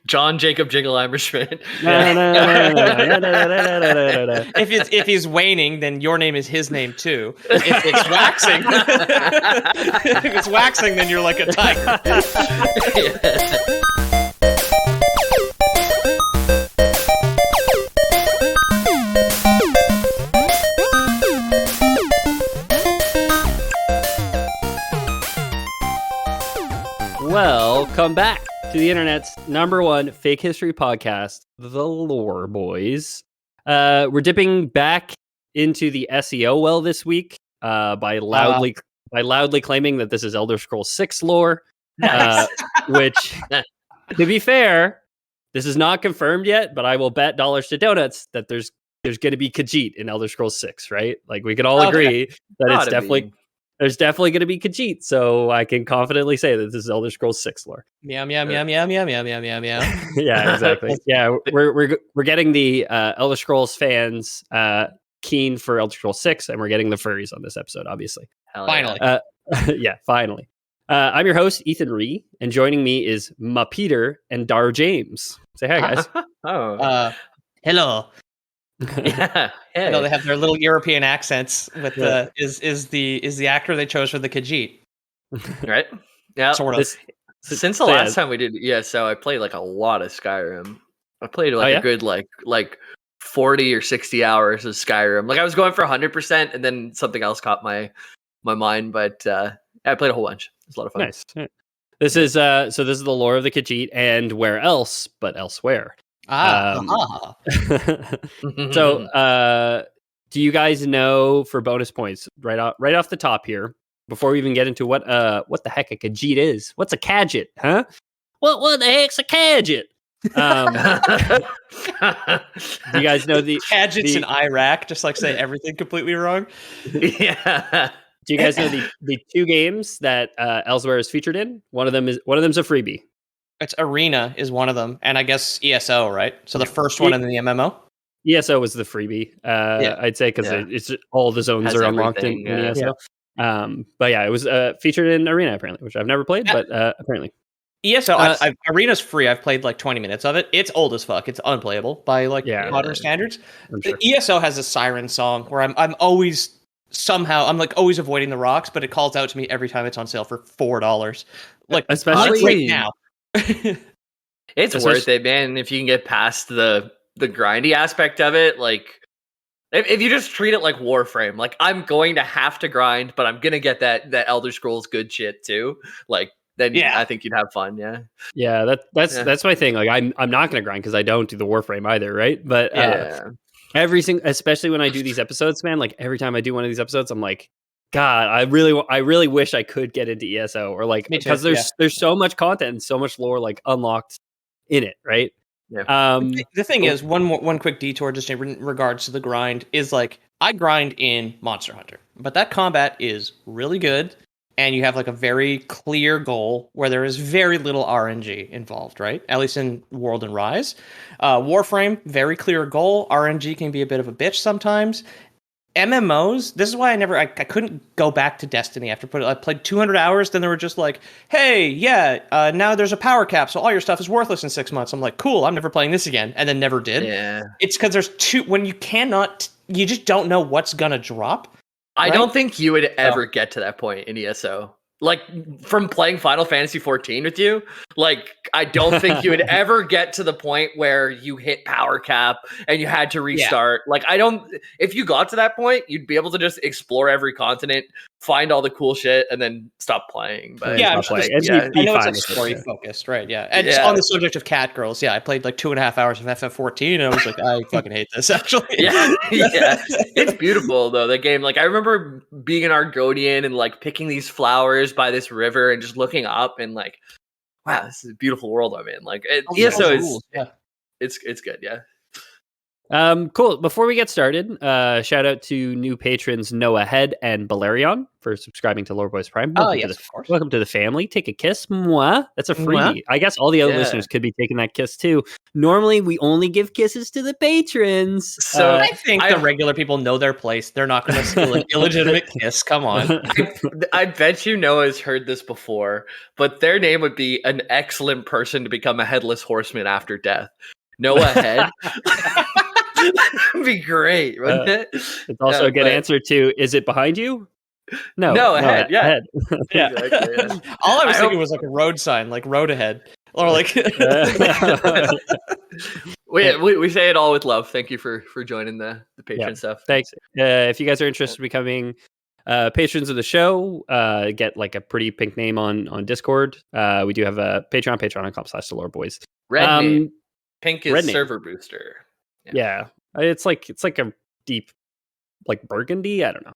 John Jacob Jingleheimer Schmidt. If he's waning, then your name is his name too. If it's waxing, if it's waxing, then you're like a tiger. Welcome back to the internet's #1 fake history podcast, The Lore Boys. We're dipping back into the SEO well this week by loudly claiming that this is Elder Scrolls 6 lore, which, to be fair, this is not confirmed yet, but I will bet dollars to donuts that there's going to be Khajiit in Elder Scrolls 6, right? Like, we can all agree that it's definitely... There's definitely going to be Khajiit, so I can confidently say that this is Elder Scrolls 6 lore. Meow meow meow meow meow meow meow meow meow. Yeah, exactly. Yeah, we're getting the Elder Scrolls fans keen for Elder Scrolls 6, and we're getting the furries on this episode, obviously. Finally. Yeah, finally. I'm your host, Ethan Ree, and joining me is Ma Peter and Dar James. Say hi, guys. Hello. Yeah, I know they have their little European accents. With the is the actor they chose for the Khajiit, right? Yeah, sort of. Since the last time we did ESO, I played like a lot of Skyrim. I played a good like 40 or 60 hours of Skyrim. Like, I was going for 100%, and then something else caught my mind. But I played a whole bunch. It was a lot of fun. Nice. This is this is the lore of the Khajiit, and where else but Elsweyr. So do you guys know, for bonus points, right off the top here, before we even get into what the heck a Khajiit is? What's a Khajiit, huh? What the heck's a Khajiit? Do you guys know the Khajiits in Iraq? Just like say everything completely wrong. Yeah. Do you guys know the two games that Elsweyr is featured in? One of them's a freebie. It's Arena is one of them, and I guess ESO, right? So the first one in the MMO? ESO was the freebie, I'd say, because it's all the zones are unlocked in ESO. But yeah, it was featured in Arena, apparently, which I've never played, but apparently. ESO, Arena's free. I've played like 20 minutes of it. It's old as fuck. It's unplayable by modern standards. Sure. ESO has a siren song where I'm always... Somehow I'm like always avoiding the rocks, but it calls out to me every time it's on sale for $4. Like, especially right now. It's worth it, man. If you can get past the grindy aspect of it, like if you just treat it like Warframe, like, I'm going to have to grind, but I'm gonna get that Elder Scrolls good shit too. Like, then I think you'd have fun. Yeah, that's my thing. Like, I'm not gonna grind because I don't do the Warframe either, right? But especially when I do these episodes, man. Like, every time I do one of these episodes, I'm like, God, I really wish I could get into ESO, or like, because there's so much content and so much lore like unlocked in it, right? Yeah. The thing is, one quick detour just in regards to the grind is, like, I grind in Monster Hunter, but that combat is really good, and you have like a very clear goal where there is very little RNG involved, right? At least in World and Rise. Warframe, very clear goal. RNG can be a bit of a bitch sometimes. MMOs, this is why I couldn't go back to Destiny after I played 200 hours, then they were just like, hey, now there's a power cap, so all your stuff is worthless in 6 months. I'm like, cool, I'm never playing this again, and then never did. Yeah. It's because there's when you just don't know what's gonna drop. I don't think you would ever get to that point in ESO. Like, from playing Final Fantasy 14 with you, like, I don't think you would ever get to the point where you hit power cap and you had to restart. Like, if you got to that point, you'd be able to just explore every continent, find all the cool shit, and then stop playing. But I know it's like story focused, right? Yeah. And just on the subject of cat girls, I played like 2.5 hours of FF14, and I was like, I fucking hate this, actually. Yeah. It's beautiful, though, the game. Like, I remember being an Argonian and like picking these flowers by this river and just looking up and like, wow, this is a beautiful world I'm in. Like, ESO is it's good, yeah. Cool. Before we get started, shout out to new patrons Noah Head and Balerion for subscribing to Lore Boys Prime. Welcome to the, of course. welcome to the family. Take a kiss. Mwah. That's a Mwah. freebie. I guess all the other Yeah. listeners could be taking that kiss too. Normally, we only give kisses to the patrons. So I think the regular people know their place. They're not going to steal an illegitimate kiss. Come on. I bet you Noah's heard this before, but their name would be an excellent person to become a headless horseman after death. Noah Head. That'd be great, wouldn't it? It's also a good answer to, is it behind you? No, ahead. Yeah. Ahead. Yeah. Exactly, yeah. All I was thinking was like a road sign, like road ahead. Or like we say it all with love. Thank you for joining the Patreon stuff. Thanks. If you guys are interested in becoming patrons of the show, get like a pretty pink name on Discord. We do have a patreon.com/theloreboys. Red name. Pink is red name. server booster. Yeah. It's like a deep like burgundy. I don't know.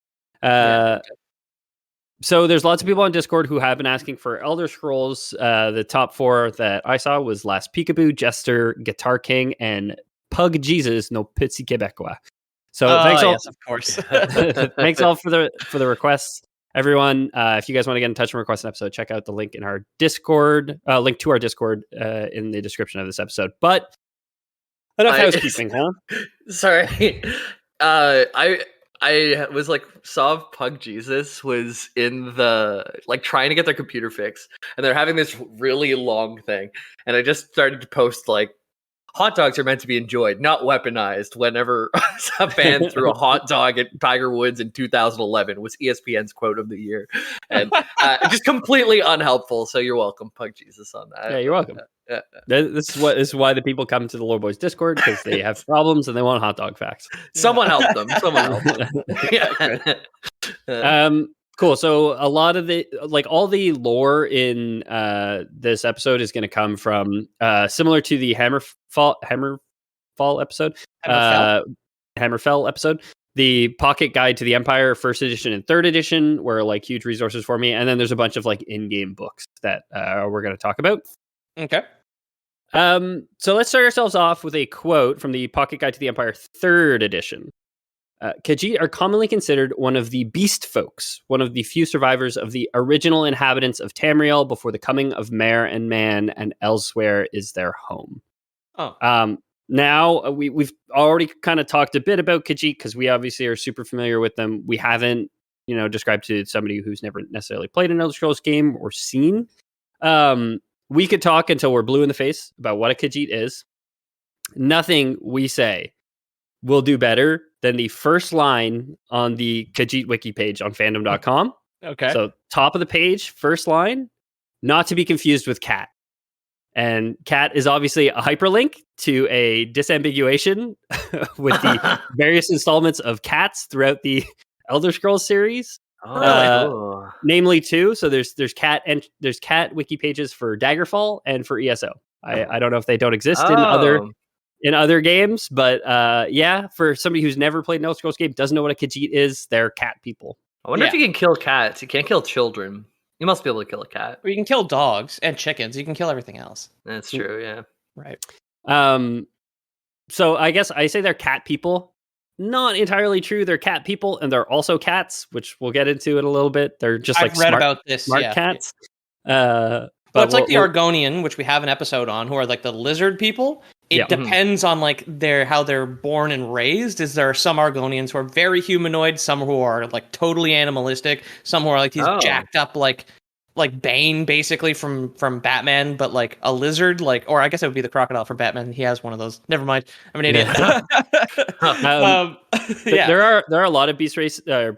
So there's lots of people on Discord who have been asking for Elder Scrolls. The top 4 that I saw was Last Peekaboo, Jester, Guitar King, and Pug Jesus no Pizzi Quebecois. So thanks all. Yes, of course. Thanks all for the requests, everyone. If you guys want to get in touch and request an episode, check out the link in our Discord. Link to our Discord in the description of this episode. But enough housekeeping, huh? Sorry. I was like, saw Pug Jesus was in the like trying to get their computer fixed, and they're having this really long thing, and I just started to post like, hot dogs are meant to be enjoyed, not weaponized. Whenever a fan threw a hot dog at Tiger Woods in 2011 was ESPN's quote of the year, and just completely unhelpful. So you're welcome, Pug Jesus, on that. Yeah, you're welcome. This is why the people come to the Lore Boys Discord, because they have problems and they want hot dog facts. Someone help them. Yeah. Cool. So a lot of all the lore in this episode is going to come from similar to the Hammerfall episode, Hammerfell episode, the Pocket Guide to the Empire, 1st edition and 3rd edition, were like huge resources for me. And then there's a bunch of like in-game books that we're going to talk about. Okay. So let's start ourselves off with a quote from the Pocket Guide to the Empire 3rd edition. Khajiit are commonly considered one of the beast folks, one of the few survivors of the original inhabitants of Tamriel before the coming of Mare and Man, and Elsweyr is their home. Oh. Now we've already kind of talked a bit about Khajiit because we obviously are super familiar with them. We haven't, described to somebody who's never necessarily played an Elder Scrolls game or seen. We could talk until we're blue in the face about what a Khajiit is. Nothing we say will do better than the first line on the Khajiit wiki page on fandom.com. Okay. So top of the page, first line, not to be confused with cat. And cat is obviously a hyperlink to a disambiguation with the various installments of cats throughout the Elder Scrolls series. Namely 2. So there's cat and there's cat wiki pages for Daggerfall and for ESO. I don't know if they don't exist in other games, but for somebody who's never played an Elder Scrolls game, doesn't know what a Khajiit is, they're cat people. I wonder if you can kill cats. You can't kill children. You must be able to kill a cat. Well, you can kill dogs and chickens. You can kill everything else. That's true, yeah. Right. So I guess I say they're cat people. Not entirely true. They're cat people, and they're also cats, which we'll get into in a little bit. They're just I've read about this, smart cats. But it's like the Argonian, which we have an episode on, who are like the lizard people. It depends on like how they're born and raised. Is there some Argonians who are very humanoid, some who are like totally animalistic, some who are like these jacked up like Bane basically from Batman, but like a lizard, or I guess it would be the crocodile from Batman. He has one of those. Never mind, I'm an idiot. There are a lot of beast races. The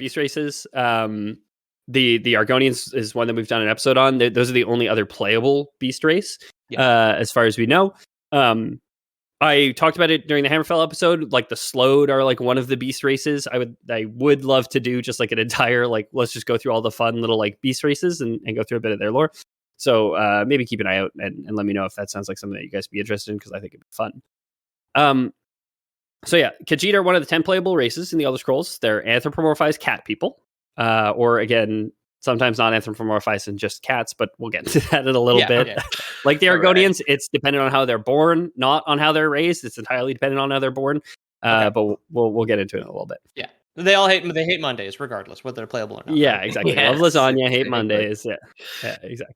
Argonians is one that we've done an episode on. Those are the only other playable beast race, as far as we know. I talked about it during the Hammerfell episode. Like the Slode are like one of the beast races. I would love to do just like an entire let's just go through all the fun little like beast races and go through a bit of their lore. So maybe keep an eye out and let me know if that sounds like something that you guys would be interested in, because I think it'd be fun. So Khajiit are one of the 10 playable races in the Elder Scrolls. They're anthropomorphized cat people, or again, sometimes not anthropomorphized and just cats, but we'll get into that in a little bit. Okay. Like the Argonians, it's dependent on how they're born, not on how they're raised. It's entirely dependent on how they're born. but we'll get into it in a little bit. Yeah, they hate Mondays regardless whether they're playable or not. Yeah, right? exactly. Yes, Love lasagna, hate exactly. Mondays. Yeah, exactly.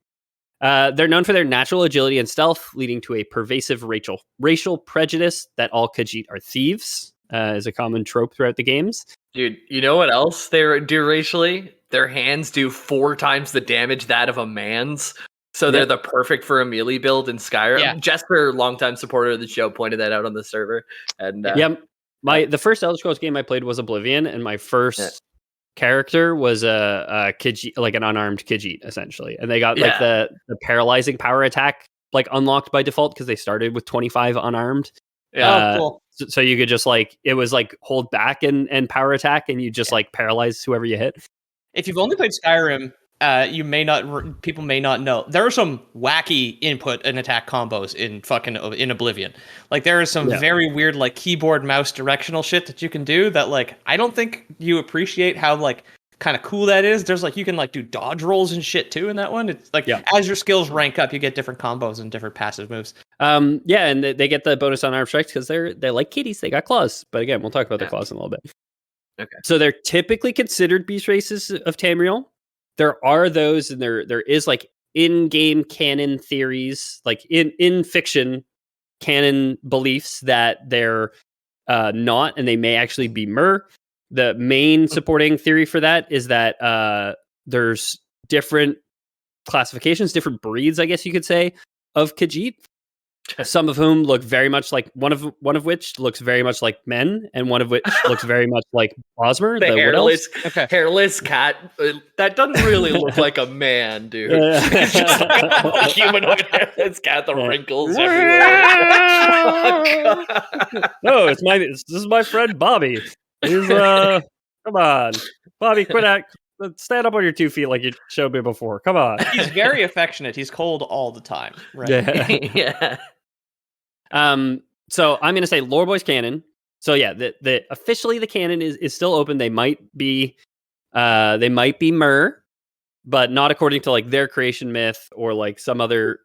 They're known for their natural agility and stealth, leading to a pervasive racial prejudice that all Khajiit are thieves, is a common trope throughout the games. Dude, you know what else they do racially? Their hands do 4 times the damage that of a man's. So they're the perfect for a melee build in Skyrim. Yeah. Jester, longtime supporter of the show, pointed that out on the server. And The first Elder Scrolls game I played was Oblivion, and my first character was a Khajiit, like an unarmed Khajiit, essentially. And they got like the paralyzing power attack like unlocked by default because they started with 25 unarmed. Cool. So you could just like, it was like hold back and power attack, and you just like paralyze whoever you hit. If you've only played Skyrim, people may not know there are some wacky input and attack combos in Oblivion. Like there is some very weird like keyboard mouse directional shit that you can do that like I don't think you appreciate how like kind of cool that is. There's like you can like do dodge rolls and shit too in that one. It's like as your skills rank up, you get different combos and different passive moves. And they get the bonus on arm strikes because they're like kitties. They got claws. But again, we'll talk about the claws in a little bit. Okay. So they're typically considered beast races of Tamriel. There are those, and there is like in-game canon theories, like in fiction canon beliefs that they're not, and they may actually be Mer. The main supporting theory for that is that there's different classifications, different breeds, I guess you could say, of Khajiit. Some of whom look very much like one of which looks very much like men, and one of which looks very much like Bosmer, the hairless cat. That doesn't really look like a man, dude. It's just like a humanoid hairless cat. The wrinkles everywhere. No, this is my friend Bobby. He's come on, Bobby, stand up on your 2 feet like you showed me before. Come on. He's very affectionate. He's cold all the time. Right? Yeah. So I'm gonna say Lore Boys canon. So yeah, the officially the canon is still open. They might be Mer, but not according to like their creation myth or like some other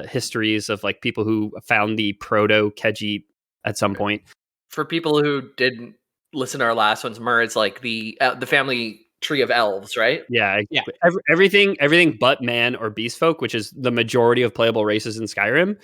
histories of like people who found the proto Khajiit at some point. For people who didn't listen to our last ones, Mer is like the family tree of elves, right? Yeah. Everything but man or beast folk, which is the majority of playable races in Skyrim.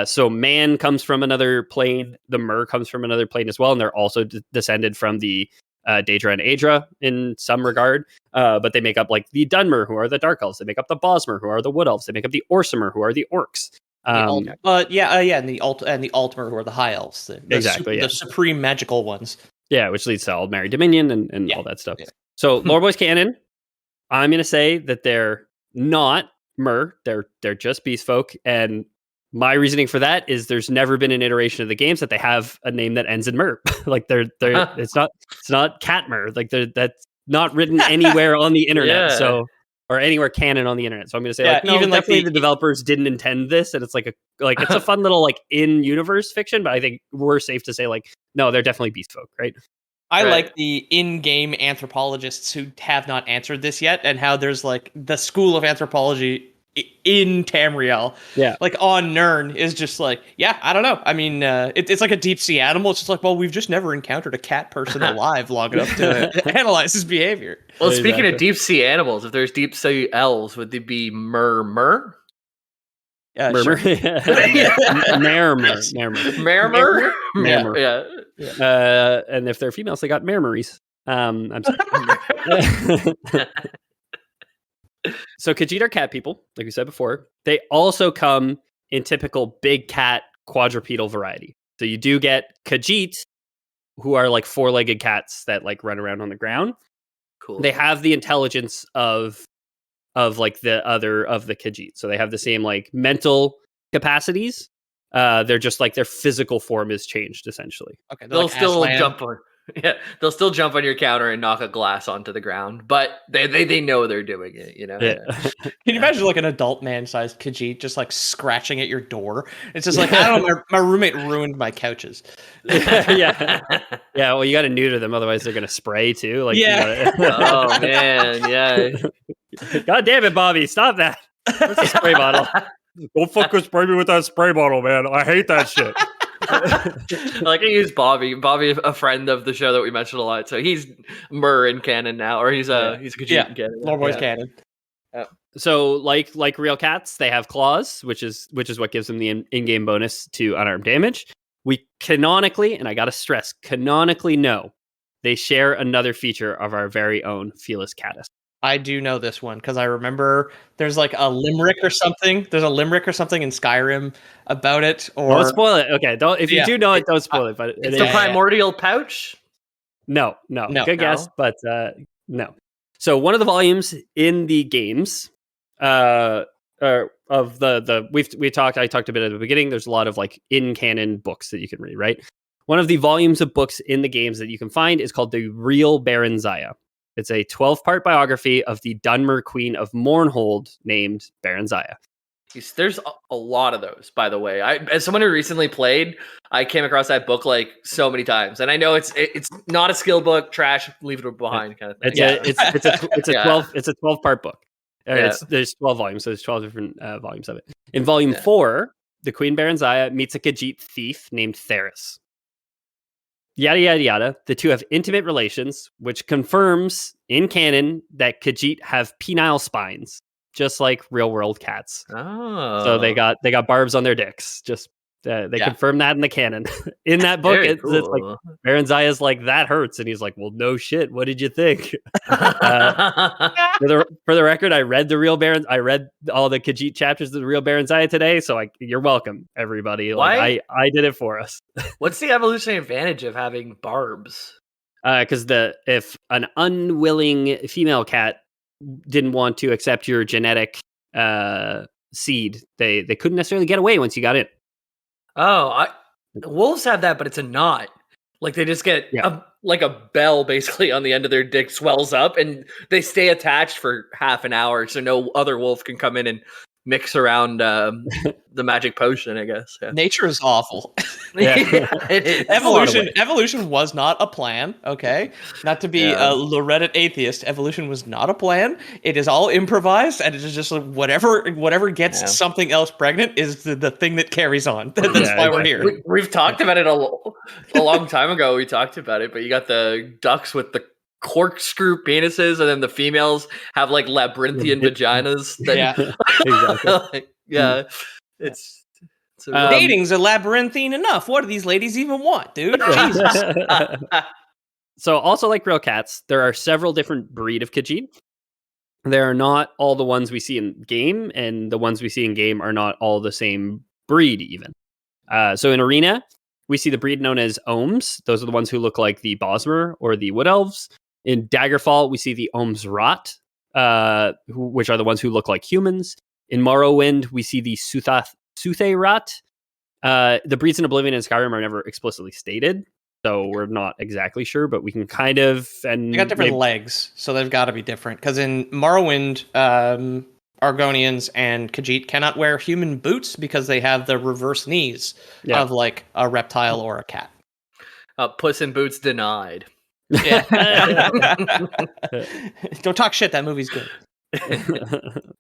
So man comes from another plane. The Mer comes from another plane as well, and they're also descended from the DaedraA and Aedra in some regard. But they make up like the Dunmer, who are the Dark Elves. They make up the Bosmer, who are the Wood Elves. They make up the Orsimer, who are the Orcs. And the Altmer, who are the High Elves. The supreme magical ones. Yeah, which leads to Aldmeri Dominion and all that stuff. Yeah. So Lore Boys canon, I'm gonna say that they're not Mer. They're just beast folk, and my reasoning for that is there's never been an iteration of the games that they have a name that ends in Mer. Like it's not Catmer. Like that's not written anywhere on the internet. So or anywhere canon on the internet. So I'm going to say even definitely the developers didn't intend this, and it's like it's a fun little like in-universe fiction, but I think we're safe to say like no, they're definitely beast folk, right? I like the in-game anthropologists who have not answered this yet, and how there's like the school of anthropology in Tamriel, like on Nirn is just like, I don't know. I mean, it's like a deep sea animal. It's just like, well, we've just never encountered a cat person alive long enough to analyze his behavior. Well, speaking of deep sea animals, if there's deep sea elves, would they be Mer? Yeah, Mermer. Mermer. Yeah. And if they're females, they got mermaries. I'm sorry. So Khajiit are cat people, like we said before. They also come in typical big cat quadrupedal variety. So you do get Khajiit, who are like 4-legged cats that like run around on the ground. Cool. They have the intelligence of like the other of the Khajiit. So they have the same like mental capacities. They're just like their physical form is changed essentially. Okay, they'll still jump on. Yeah, they'll still jump on your counter and knock a glass onto the ground, but they know they're doing it, you know? Yeah. Can you imagine like an adult man-sized Khajiit just like scratching at your door? It's just like, I don't know, my roommate ruined my couches. Yeah, well, you got to neuter them, otherwise they're going to spray too. Like, oh, man, yeah. God damn it, Bobby, stop that. Where's the spray bottle? Don't fucking spray me with that spray bottle, man. I hate that shit. Like I use Bobby. Bobby, a friend of the show that we mentioned a lot. So he's Mur in canon now, or he's a Khajiit in canon. Lore Boys canon. So like real cats, they have claws, which is what gives them the in-game bonus to unarmed damage. We canonically, and I gotta stress, canonically know they share another feature of our very own Felis catus. I do know this one because I remember there's like a limerick or something. There's a limerick or something in Skyrim about it. Or Don't spoil it. Okay, don't if you do know it, don't spoil it. But it's the primordial pouch. No. Good guess, but no. So one of the volumes in the games, of I talked a bit at the beginning. There's a lot of like in canon books that you can read, right? One of the volumes of books in the games that you can find is called The Real Baranziah. It's a 12-part biography of the Dunmer Queen of Mournhold named Baranziah. There's a lot of those, by the way. As someone who recently played, I came across that book like so many times, and I know it's not a skill book, trash, leave it behind kind of thing. It's a 12-part book. There's 12 volumes, so there's 12 different volumes of it. In volume 4, the Queen Baranziah meets a Khajiit thief named Theris. Yada, yada, yada. The two have intimate relations, which confirms in canon that Khajiit have penile spines, just like real world cats. Oh. So they got barbs on their dicks. Just they confirm that in the canon. In that book, it's like Baranziah's like, that hurts, and he's like, well, no shit. What did you think? For the record, I read I read all the Khajiit chapters of the Real Baranziah today, so you're welcome, everybody. Like, I did it for us. What's the evolutionary advantage of having barbs? Because if an unwilling female cat didn't want to accept your genetic seed, they couldn't necessarily get away once you got in. Oh, wolves have that, but it's a knot. Like they just get like a bell basically on the end of their dick swells up, and they stay attached for half an hour, so no other wolf can come in and mix around the magic potion, I guess. Yeah. Nature is awful. It is. Evolution was not a plan, okay? Not to be a Reddit atheist, evolution was not a plan. It is all improvised, and it is just like whatever gets something else pregnant is the thing that carries on. That's why we're here. We've talked about it a long time ago. We talked about it, but you got the ducks with the corkscrew penises, and then the females have like labyrinthian vaginas. Exactly. It's dating's a labyrinthine enough. What do these ladies even want, dude? Jesus. So also like real cats, there are several different breed of Khajiit. They are not all the ones we see in game, and the ones we see in game are not all the same breed even. So in Arena, we see the breed known as Ohms. Those are the ones who look like the Bosmer or the Wood Elves. In Daggerfall, we see the Ohms Rot, which are the ones who look like humans. In Morrowind, we see the Suthe Rot. The breeds in Oblivion and Skyrim are never explicitly stated, so we're not exactly sure, but we can kind of... And they got different legs, so they've got to be different. Because in Morrowind, Argonians and Khajiit cannot wear human boots because they have the reverse knees of like a reptile or a cat. Puss in Boots denied. Yeah. Don't talk shit. That movie's good.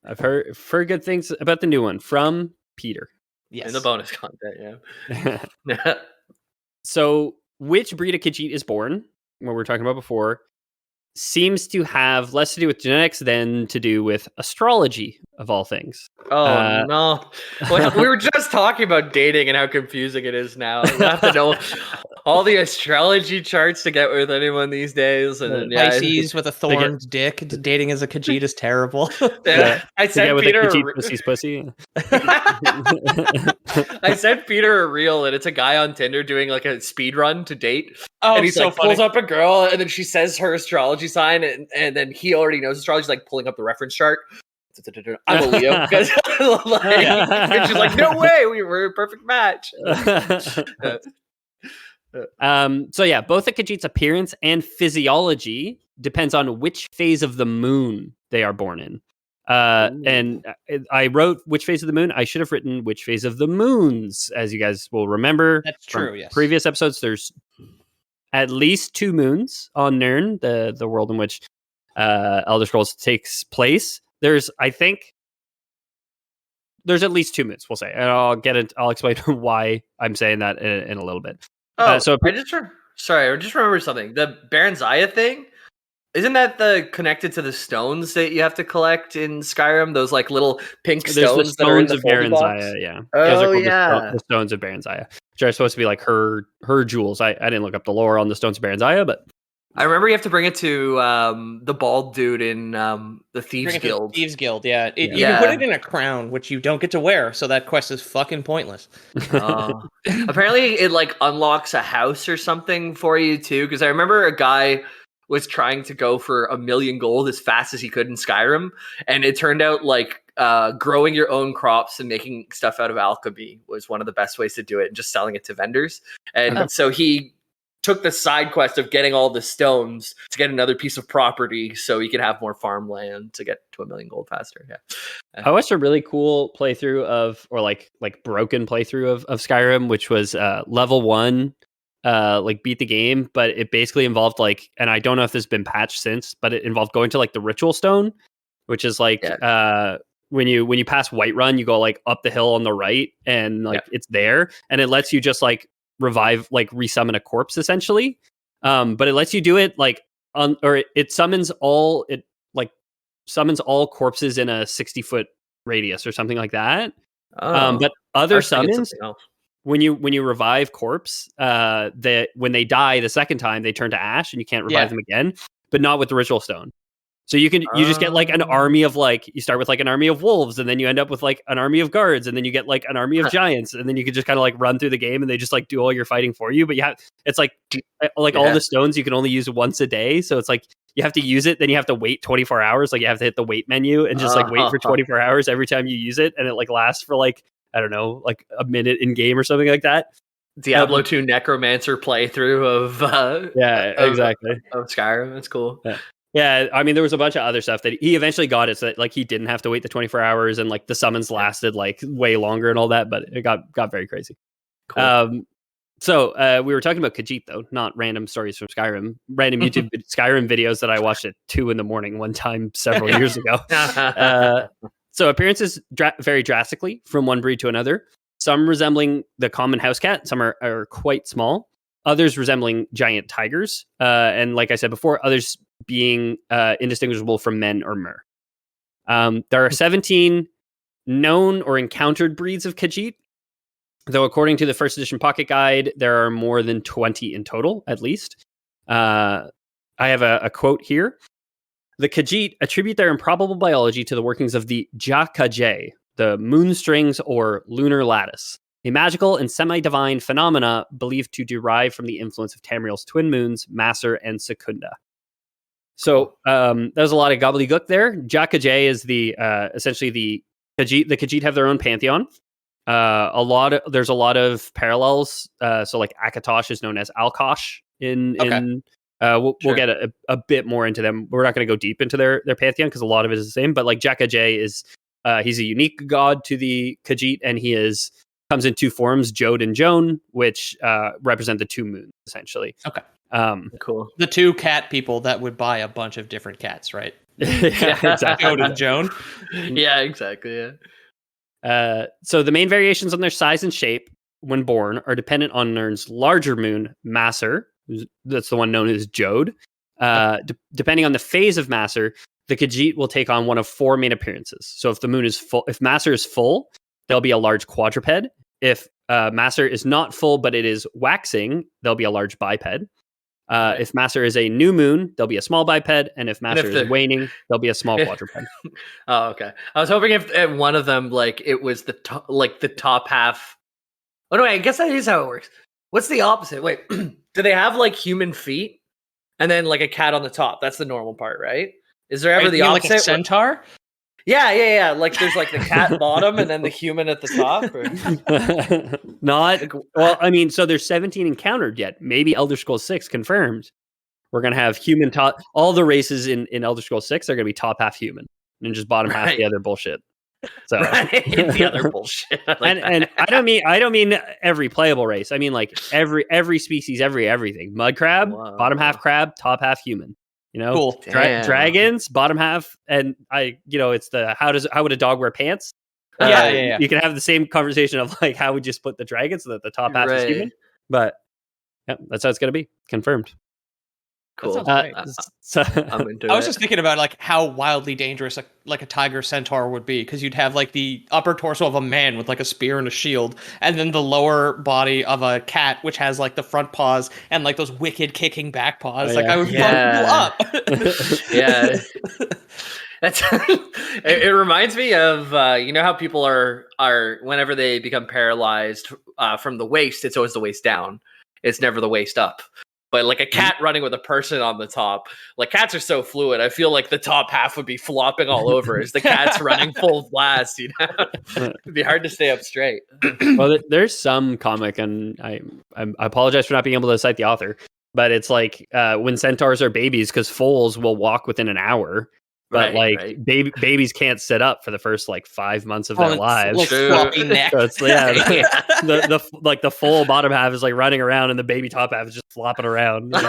I've heard good things about the new one from Peter. Yes. In the bonus content, yeah. So, which breed of Khajiit is born, what we were talking about before, seems to have less to do with genetics than to do with astrology, of all things. Oh, no. Well, we were just talking about dating and how confusing it is now. You have to know all the astrology charts to get with anyone these days. And Pisces with a thorned dick. Dating as a Khajiit is terrible. I sent Peter pussy. I sent Peter a reel, and it's a guy on Tinder doing like a speed run to date. Oh, and he's so like funny. pulls up a girl, and then she says her astrology sign, and then he already knows astrology. He's like pulling up the reference chart. I'm a Leo. And she's like, no way, we were a perfect match. So yeah, both the Khajiit's appearance and physiology depends on which phase of the moon they are born in. And I wrote which phase of the moon. I should have written which phase of the moons, as you guys will remember. That's true, yes. Previous episodes, there's at least 2 moons on Nirn, the world in which Elder Scrolls takes place. There's, I think, there's at least 2 moons, we'll say, and I'll explain why I'm saying that in a little bit. I just remembered something. The Baron's Eye thing, isn't that connected to the stones that you have to collect in Skyrim? Those like little pink stones that are in the of foldy box? Baron's Eye, yeah. Those Oh, are called the stones of Baron's Eye, which are supposed to be like her jewels. I didn't look up the lore on the stones of Baron's Eye, but I remember you have to bring it to the bald dude in the Thieves Guild. Thieves Guild, yeah. You can put it in a crown, which you don't get to wear, so that quest is fucking pointless. Apparently, it like unlocks a house or something for you too. Because I remember a guy was trying to go for 1,000,000 gold as fast as he could in Skyrim, and it turned out like growing your own crops and making stuff out of alchemy was one of the best ways to do it, and just selling it to vendors. And so he took the side quest of getting all the stones to get another piece of property so he could have more farmland to get to 1,000,000 gold faster. I watched a really cool playthrough or like broken playthrough of Skyrim, which was level 1, like beat the game, but it basically involved like, and I don't know if this has been patched since, but it involved going to like the ritual stone, which is like when you pass Whiterun, you go like up the hill on the right, and like it's there, and it lets you just like resummon a corpse essentially, but it lets you do it like it summons all corpses in a 60-foot radius or something like that. But other summons, when you revive corpse, when they die the second time, they turn to ash and you can't revive them again, but not with the ritual stone. So you just get like an army of like, you start with like an army of wolves, and then you end up with like an army of guards, and then you get like an army of giants, and then you can just kind of like run through the game, and they just like do all your fighting for you. But it's like all the stones you can only use once a day, so it's like you have to use it, then you have to wait 24 hours. Like you have to hit the wait menu and just like wait for 24 hours every time you use it, and it like lasts for like, I don't know, like a minute in game or something like that. Diablo 2 Necromancer playthrough of exactly of Skyrim. That's cool. Yeah, I mean, there was a bunch of other stuff that he eventually got it so that like he didn't have to wait the 24 hours, and like the summons lasted like way longer and all that, but it got very crazy. Cool. So we were talking about Khajiit though, not random stories from Skyrim, random YouTube Skyrim videos that I watched at 2 a.m. one time several years ago. So appearances vary drastically from one breed to another. Some resembling the common house cat, some are quite small. Others resembling giant tigers, and like I said before, others being indistinguishable from men or mer. There are 17 known or encountered breeds of Khajiit, though according to the first edition pocket guide, there are more than 20 in total, at least. I have a quote here. The Khajiit attribute their improbable biology to the workings of the Jaka-J, the moon strings or lunar lattice, a magical and semi-divine phenomena believed to derive from the influence of Tamriel's twin moons, Maser and Secunda. So there's a lot of gobbledygook there. Jaka-J is essentially the Khajiit. The Khajiit have their own pantheon. There's a lot of parallels. So like Akatosh is known as Alkosh we'll get a bit more into them. We're not going to go deep into their pantheon because a lot of it is the same. But like Jaka-J is he's a unique god to the Khajiit, and he comes in 2 forms, Jode and Joan, which represent the 2 moons essentially. Okay. Cool. The 2 cat people that would buy a bunch of different cats, right? Yeah, exactly. Jode and Joan. Yeah, exactly. Yeah. So the main variations on their size and shape when born are dependent on Nirn's larger moon, Maser. That's the one known as Jode. Depending on the phase of Maser, the Khajiit will take on one of 4 main appearances. So if the moon is full, if Maser is full, there'll be a large quadruped. If Maser is not full but it is waxing, there'll be a large biped. If Maser is a new moon, there'll be a small biped, and if Maser is waning, there'll be a small quadruped. Oh, okay. I was hoping if one of them, like, it was the top half. Oh no, I guess that is how it works. What's the opposite? Wait, do they have like human feet and then like a cat on the top? That's the normal part, right? Is there ever the opposite? Like a centaur? Yeah. Like there's like the cat bottom and then the human at the top. Well, I mean, so there's 17 encountered yet. Maybe Elder Scrolls 6 confirmed. We're gonna have human top. All the races in Elder Scrolls 6 are gonna be top half human and just bottom half the other bullshit. So the other bullshit. And I don't mean every playable race. I mean like every species, everything. Mud crab, bottom half crab, top half human. You know, cool. Dragons, bottom half, and it's the how would a dog wear pants? Yeah. You can have the same conversation of like how would you split the dragon so that the top half is Right. human, but yeah, that's how it's going to be confirmed. Cool. sounds great. So I'm into I was it. just thinking about like how wildly dangerous like a tiger centaur would be, because you'd have like the upper torso of a man with like a spear and a shield, and then the lower body of a cat, which has like the front paws and like those wicked kicking back paws. Oh, Like yeah. I would Yeah. fuck you up. Yeah. That's it reminds me of you know how people are whenever they become paralyzed from the waist, it's always the waist down. It's never the waist up. But like a cat running with a person on the top, like cats are so fluid. I feel like the top half would be flopping all over as the cat's running full blast. You know, it'd be hard to stay up straight. Well, there's some comic, and I apologize for not being able to cite the author, but it's like when centaurs are babies, because foals will walk within an hour, but Right. babies can't sit up for the first like 5 months of their lives. Like True. floppy neck. So it's the full bottom half is like running around, and the baby top half is just flopping around. You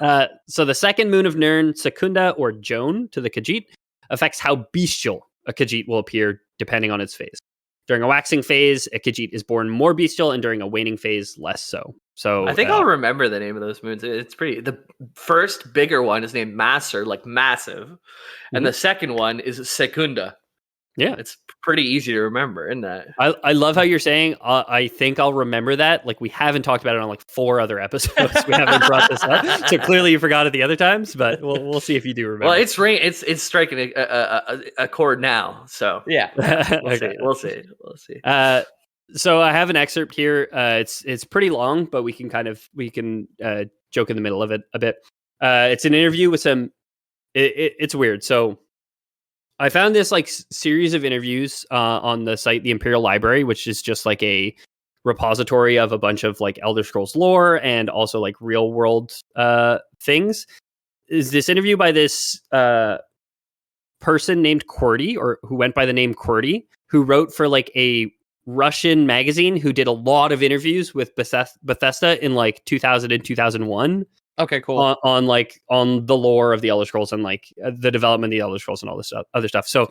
know? So the second moon of Nirn, Secunda or Joan to the Khajiit, affects how bestial a Khajiit will appear depending on its phase. During a waxing phase, a Khajiit is born more bestial, and during a waning phase, less so. So I think I'll remember the name of those moons. It's pretty. The first bigger one is named Maser, like massive, and the second one is Secunda. Yeah, It's pretty easy to remember, isn't that? I love how you're saying, I think I'll remember that. Like, we haven't talked about it on like 4 other episodes. We haven't brought this up. So clearly you forgot it the other times, but we'll see if you do remember. Well, it's striking a chord now. So Yeah. We'll see. So I have an excerpt here. It's pretty long, but we can joke in the middle of it a bit. It's an interview with some. It's weird. So I found this like series of interviews on the site, the Imperial Library, which is just like a repository of a bunch of like Elder Scrolls lore and also like real world things. Is this interview by this person named Cordy, or who went by the name Cordy, who wrote for like a Russian magazine, who did a lot of interviews with Bethesda in like 2000 and 2001. Okay, cool. On the lore of the Elder Scrolls and like the development of the Elder Scrolls and all this other stuff. So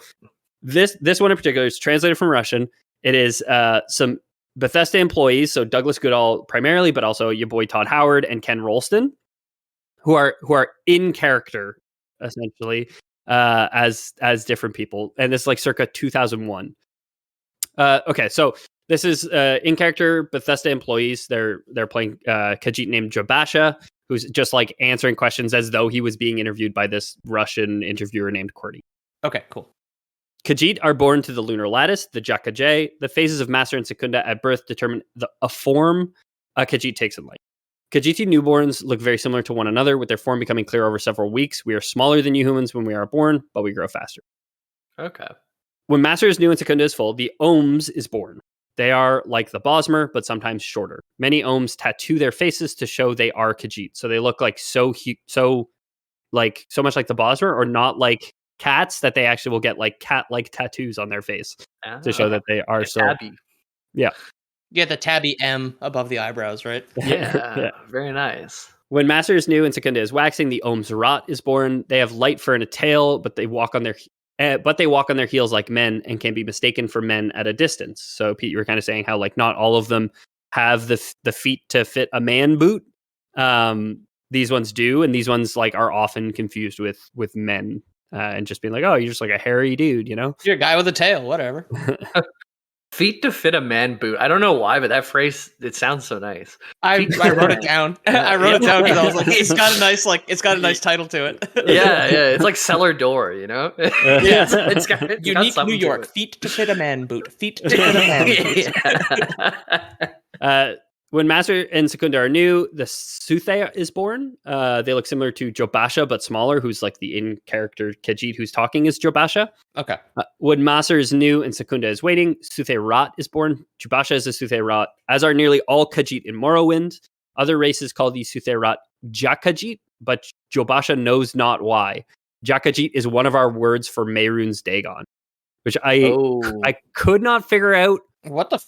this one in particular is translated from Russian. It is some Bethesda employees, so Douglas Goodall primarily, but also your boy Todd Howard and Ken Rolston, who are in character essentially as different people, and this is like circa 2001. Okay, so this is in character Bethesda employees. They're playing Khajiit named Jabasha, who's just like answering questions as though he was being interviewed by this Russian interviewer named Cordy. Okay, cool. Khajiit are born to the lunar lattice, the Jakajay. The phases of Master and Secunda at birth determine a form a Khajiit takes in life. Khajiiti newborns look very similar to one another, with their form becoming clear over several weeks. We are smaller than you humans when we are born, but we grow faster. Okay. When Master is new and Secunda is full, the Ohms is born. They are like the Bosmer, but sometimes shorter. Many Ohms tattoo their faces to show they are Khajiit. So they look like so much like the Bosmer, or not like cats, that they actually will get like cat-like tattoos on their face to show that they are so. Tabby. Yeah. You get the tabby M above the eyebrows, right? Yeah. Very nice. When Master is new and Secunda is waxing, the Ohms Rot is born. They have light fur and a tail, but they walk on their heels like men and can be mistaken for men at a distance. So Pete, you were kind of saying how like not all of them have the feet to fit a man boot. These ones do, and these ones like are often confused with men and just being like, oh, you're just like a hairy dude, you know? You're a guy with a tail, whatever. Feet to fit a man boot. I don't know why, but that phrase, it sounds so nice. I wrote it down. I wrote it down because I was like, it's got a nice title to it. Yeah. It's like cellar door, you know? Yeah. it's got Unique New York. Feet to fit a man boot. Feet to fit a man boot. When Master and Secunda are new, the Suthe is born. They look similar to Jobasha, but smaller, who's like the in-character Khajiit who's talking is Jobasha. Okay. When Master is new and Secunda is waiting, Suthe Rot is born. Jobasha is a Suthe Rot, as are nearly all Khajiit in Morrowind. Other races call these Suthe Rot Jakajit, but Jobasha knows not why. Jakajit is one of our words for Mehrunes Dagon, which I could not figure out. What the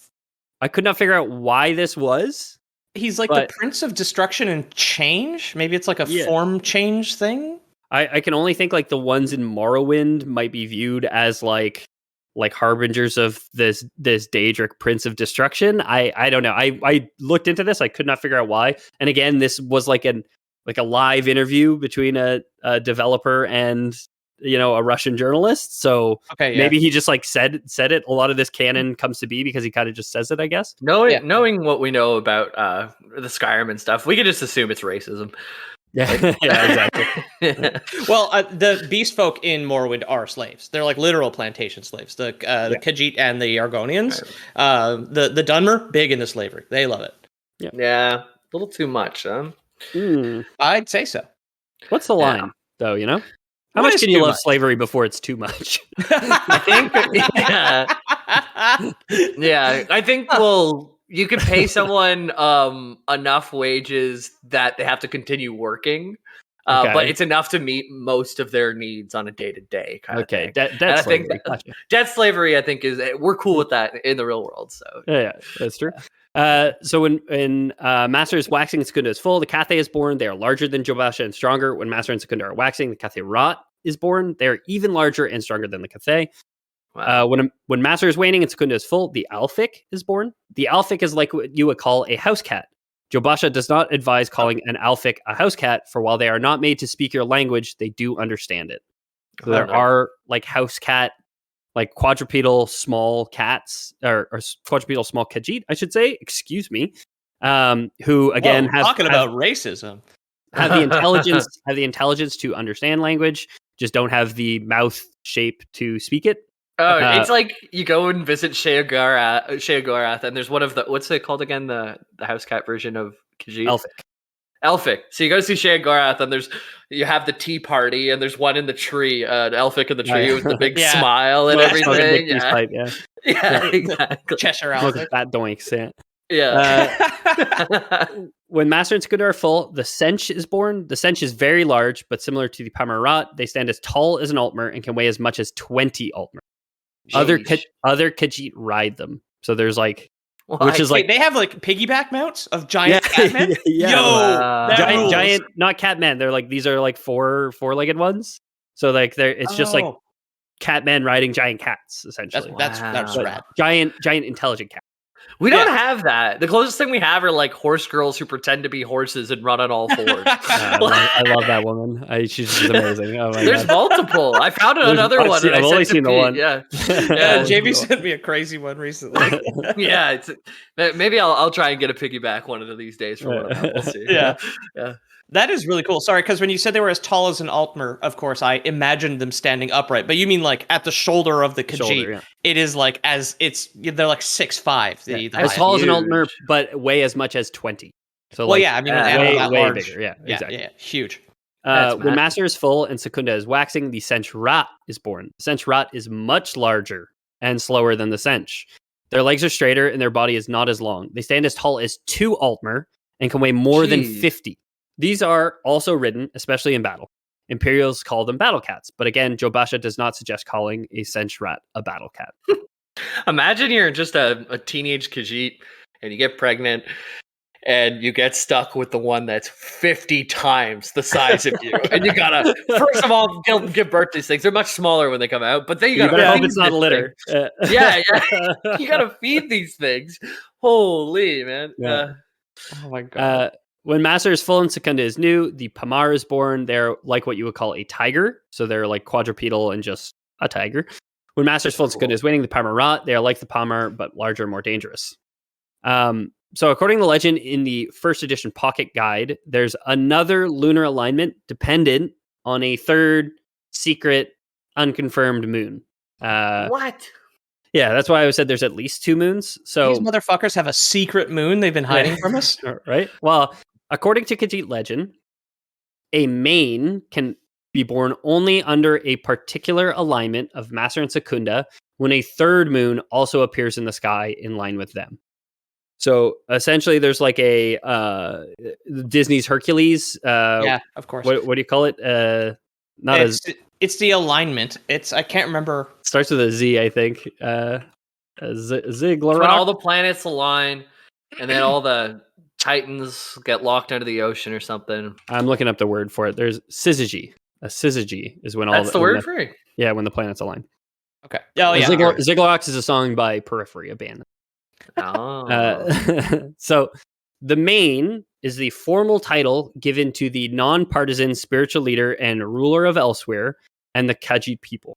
I could not figure out why this was. He's like the Prince of Destruction and Change? Maybe it's like a form change thing? I can only think like the ones in Morrowind might be viewed as like harbingers of this Daedric Prince of Destruction. I don't know. I looked into this. I could not figure out why. And again, this was like a live interview between a developer and a Russian journalist. So maybe he just like said it. A lot of this canon comes to be because he kind of just says it, I guess. Knowing what we know about the Skyrim and stuff, we could just assume it's racism. Yeah, yeah, exactly. Well, the beast folk in Morrowind are slaves. They're like literal plantation slaves. The Khajiit and the Argonians. The Dunmer, big into slavery. They love it. Yeah, a little too much, huh? I'd say so. What's the line, though, How much can you love slavery before it's too much? I think, I think, you can pay someone enough wages that they have to continue working, but it's enough to meet most of their needs on a day-to-day kind of thing. Debt slavery. Debt slavery, I think, we're cool with that in the real world. So yeah, that's true. So when Master is waxing, Secunda is full. The Cathay is born. They are larger than Jobasha and stronger. When Master and Secunda are waxing, the Cathay Rot is born. They are even larger and stronger than the Cathay. Wow. When Master is waning and Secunda is full, the Alphic is born. The Alphic is like what you would call a house cat. Jobasha does not advise calling an Alphic a house cat, for while they are not made to speak your language, they do understand it. So there are like house cat, like quadrupedal small cats, or quadrupedal small Khajiit, I should say. Excuse me. Who again have racism. Have the intelligence to understand language, just don't have the mouth shape to speak it. Oh, it's like you go and visit Sheogorath, and there's one of the, what's it called again? The house cat version of Khajiit? Elphic. So you go see Sheogorath, and you have the tea party, and there's one in the tree, an Elphic in the tree with the big smile and everything. Yeah, exactly. Cheshire Elphic. That doinks, yeah. When Master and Secunda are full, the Sench is born. The Sench is very large, but similar to the Pamarat, they stand as tall as an Altmer and can weigh as much as 20 Altmer. Other Khajiit ride them. So there's like, which is like, they have like piggyback mounts of giant catmen. Giant, not catmen. They're like, these are like four-legged ones. So like it's just like catmen riding giant cats, essentially. That's rad. Giant intelligent cat. We don't have that. The closest thing we have are like horse girls who pretend to be horses and run on all fours. I love that woman. She's just amazing. Oh my There's multiple. I found another one. I've only seen the one. Yeah. JB sent me a crazy one recently. Yeah. Maybe I'll try and get a piggyback one of these days for one of them. We'll see. Yeah. That is really cool. Sorry, because when you said they were as tall as an Altmer, of course, I imagined them standing upright. But you mean like at the shoulder of the Khajiit? It is like they're like 6'5". As tall as an Altmer, but weigh as much as 20. So way large. Bigger. Yeah, exactly. Yeah, huge. When Master is full and Secunda is waxing, the Sench Rat is born. The Sench Rat is much larger and slower than the Sench. Their legs are straighter and their body is not as long. They stand as tall as 2 Altmer and can weigh more than 50. These are also ridden, especially in battle. Imperials call them battle cats, but again, Jobasha does not suggest calling a Sench Rat a battle cat. Imagine you're just a teenage Khajiit and you get pregnant and you get stuck with the one that's 50 times the size of you. And you gotta, first of all, give birth to these things. They're much smaller when they come out, but then you gotta hope it's not a litter. Yeah. You gotta feed these things. Holy, man. Yeah. Oh my God. When Master is full and Secunda is new, the Pamar is born. They're like what you would call a tiger. So they're like quadrupedal and just a tiger. When Master is full and Secunda is waning, the Pamarat, they are like the Pamar, but larger and more dangerous. So according to legend in the first edition pocket guide, there's another lunar alignment dependent on a third secret unconfirmed moon. What? Yeah, that's why I said there's at least 2 moons. So these motherfuckers have a secret moon they've been hiding from us, right? Well, according to Khajiit legend, a main can be born only under a particular alignment of Master and Secunda when a third moon also appears in the sky in line with them. So essentially, there's like a Disney's Hercules. Yeah, of course. What do you call it? It's the alignment. I can't remember. Starts with a Z, I think. Ziggurat. When all the planets align, and then all the Titans get locked under the ocean or something. I'm looking up the word for it. There's syzygy. A syzygy is when all That's the word for it. yeah, when the planets align. Okay. Oh yeah. Ziggurat is a song by Periphery, a band. Oh. So the main is the formal title given to the non-partisan spiritual leader and ruler of Elsweyr and the Khajiit people.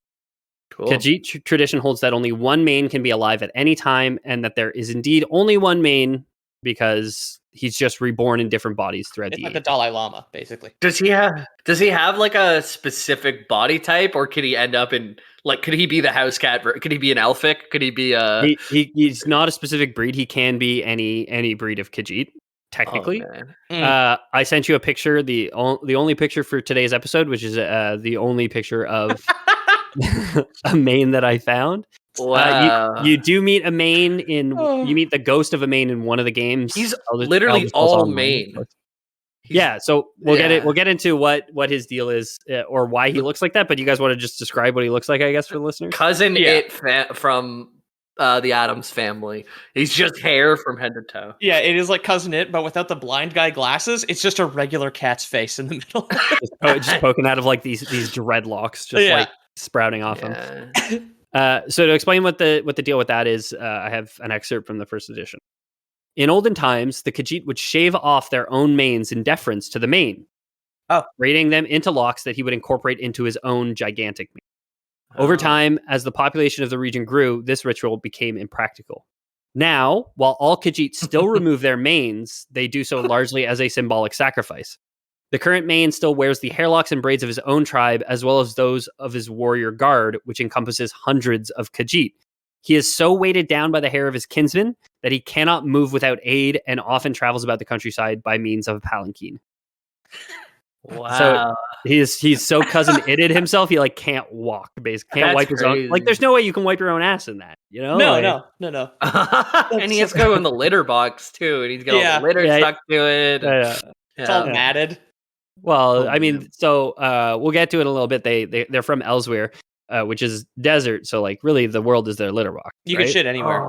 Cool. Khajiit tradition holds that only one main can be alive at any time, and that there is indeed only one main because he's just reborn in different bodies throughout It's the like age. the Dalai Lama, basically. Does he have like a specific body type, or could he end up in like? Could he be the house cat? Could he be an elfic? Could he be a? He's not a specific breed. He can be any breed of Khajiit, technically. Oh, man. I sent you a picture, the only picture for today's episode, which is the only picture of a main that I found. Wow. You do meet a main you meet the ghost of a main in one of the games. He's literally all main. Yeah, so we'll get into what his deal is or why he looks like that. But you guys want to just describe what he looks like, I guess, for the listeners. Cousin from the Addams Family. He's just hair from head to toe. Yeah, it is like Cousin It, but without the blind guy glasses. It's just a regular cat's face in the middle. just poking out of like these dreadlocks, just like sprouting off him. So to explain what the deal with that is, I have an excerpt from the first edition. In olden times, the Khajiit would shave off their own manes in deference to the main, creating them into locks that he would incorporate into his own gigantic mane. Over time, as the population of the region grew, this ritual became impractical. Now, while all Khajiit still remove their manes, they do so largely as a symbolic sacrifice. The current main still wears the hairlocks and braids of his own tribe, as well as those of his warrior guard, which encompasses hundreds of Khajiit. He is so weighted down by the hair of his kinsmen that he cannot move without aid and often travels about the countryside by means of a palanquin. Wow. So he's so cousin itted himself, he like can't walk, basically. Can't wipe his own. Like there's no way you can wipe your own ass in that, you know? No. And he has to go in the litter box too, and he's got all the litter stuck to it. It's all matted. Well, I mean, so we'll get to it in a little bit. They're from Elsweyr, which is desert, so like really the world is their litter box. You can shit anywhere.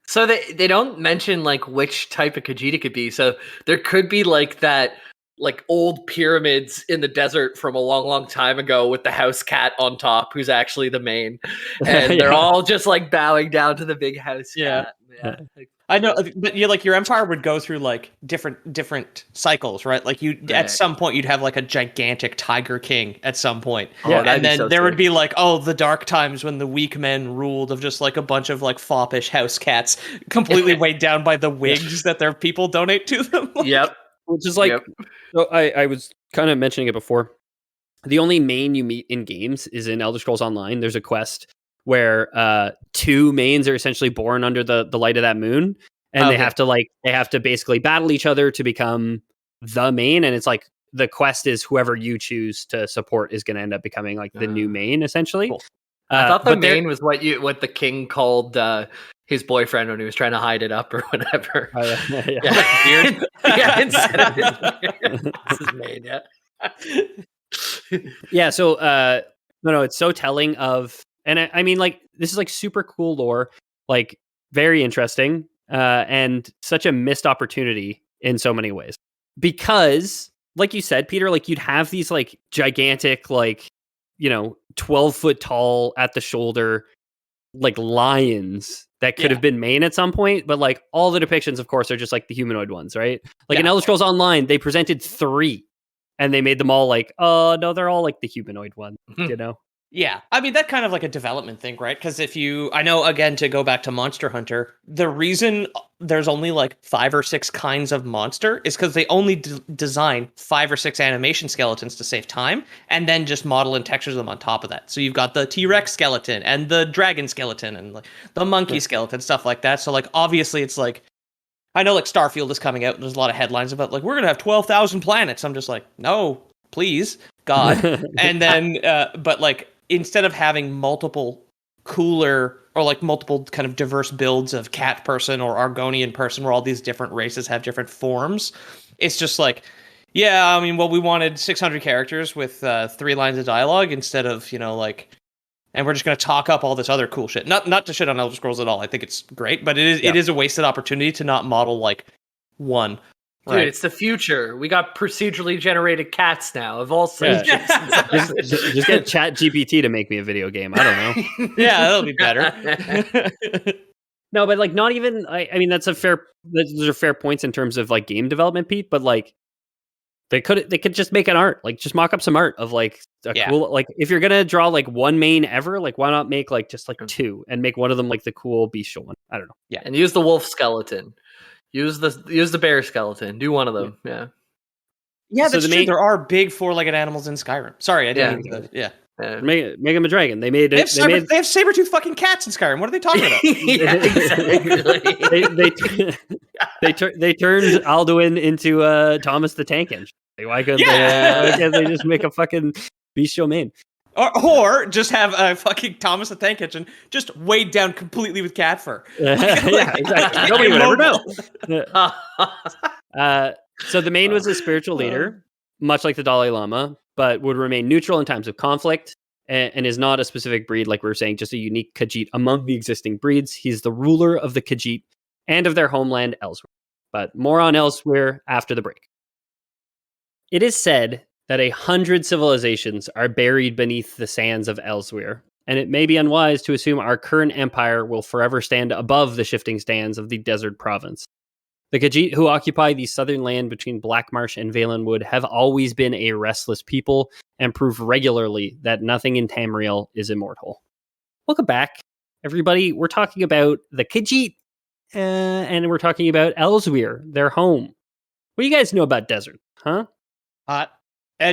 So they don't mention like which type of Khajiit it could be. So there could be like that like old pyramids in the desert from a long time ago with the house cat on top, who's actually the main, and they're all just like bowing down to the big house cat. Yeah. I know, but like your empire would go through like different cycles, right? Like at some point you'd have like a gigantic tiger king at some point, and then there would be like the dark times when the weak men ruled of just like a bunch of like foppish house cats, completely weighed down by the wigs that their people donate to them. Yep. Which is like, so I was kind of mentioning it before. The only main you meet in games is in Elder Scrolls Online. There's a quest where two mains are essentially born under the light of that moon, and they have to basically battle each other to become the main. And it's like the quest is whoever you choose to support is going to end up becoming like the new main, essentially. Cool. I thought the main was what the king called his boyfriend when he was trying to hide it up or whatever. Instead of his beard. This is main, So no, it's so telling of, and I mean, like, this is like super cool lore, like very interesting, and such a missed opportunity in so many ways. Because, like you said, Peter, like you'd have these like gigantic, like, 12-foot tall at the shoulder, like lions that could have been main at some point, but like all the depictions, of course, are just like the humanoid ones, right? Like in Elder Scrolls Online, they presented 3, and they made them all like, oh no, they're all like the humanoid one, Yeah, I mean, that kind of like a development thing, right? Because I know, again, to go back to Monster Hunter, the reason there's only like 5 or 6 kinds of monster is because they only design 5 or 6 animation skeletons to save time, and then just model and texture them on top of that. So you've got the T-Rex skeleton, and the dragon skeleton, and like the monkey skeleton, stuff like that. So like, obviously it's like, I know like Starfield is coming out, and there's a lot of headlines about like, we're going to have 12,000 planets. I'm just like, no, please, God. And then, but like, instead of having multiple cooler or like multiple kind of diverse builds of cat person or Argonian person where all these different races have different forms, it's just like, I mean, well, we wanted 600 characters with 3 lines of dialogue instead of, and we're just going to talk up all this other cool shit. Not to shit on Elder Scrolls at all. I think it's great, but it is a wasted opportunity to not model like one Dude, Right. it's the future. We got procedurally generated cats now of all Yeah. sizes. Just get Chat GPT to make me a video game. I don't know. Yeah, that'll be better. No, but like not even. I mean, those are fair points in terms of like game development, Pete. But like they could just make an art, like just mock up some art of like a cool, like if you're gonna draw like one main ever, like why not make like just like two and make one of them like the cool bestial one? I don't know. Yeah, and use the wolf skeleton. Use the bear skeleton. Do one of them. Yeah. Yeah, So that's true. There are big four-legged animals in Skyrim. Sorry, I didn't mean to. Yeah. Make him a dragon. They made They it. have saber-toothed fucking cats in Skyrim. What are they talking about? Yeah, exactly. they turned Alduin into Thomas the Tank Engine. Like, why couldn't they just make a fucking bestial main? Or just have a fucking Thomas the Tank Engine just weighed down completely with cat fur. Yeah, exactly. Nobody would ever know. So the main was a spiritual leader, much like the Dalai Lama, but would remain neutral in times of conflict and is not a specific breed, like we were saying, just a unique Khajiit among the existing breeds. He's the ruler of the Khajiit and of their homeland, Elsweyr. But more on Elsweyr after the break. It is said that 100 civilizations are buried beneath the sands of Elsweyr, and it may be unwise to assume our current empire will forever stand above the shifting sands of the desert province. The Khajiit, who occupy the southern land between Blackmarsh and Valenwood, have always been a restless people and prove regularly that nothing in Tamriel is immortal. Welcome back, everybody. We're talking about the Khajiit, and we're talking about Elsweyr, their home. What do you guys know about desert, huh? Hot.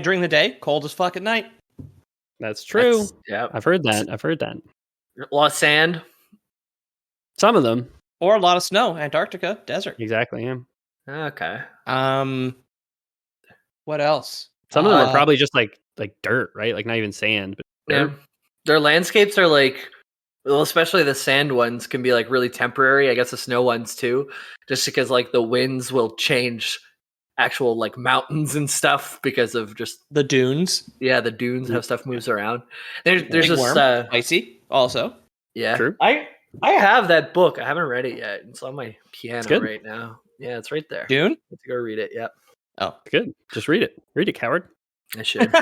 During the day, cold as fuck at night. That's true. Yeah, I've heard that. A lot of sand. Some of them. Or a lot of snow. Antarctica, desert. Exactly, yeah. Okay. What else? Some of them are probably just like dirt, right? Like not even sand, but dirt. Yeah. Their landscapes are like, well, especially the sand ones can be like really temporary. I guess the snow ones too, just because like the winds will change actual like mountains and stuff because of just the dunes. Yeah, the dunes, how stuff moves around. There's Big just worm. Icy also. Yeah. True. I have that book. I haven't read it yet. It's on my piano right now. Yeah, it's right there. Dune? I have to go read it. Yep. Oh, good. Just read it. Read it, coward. I should.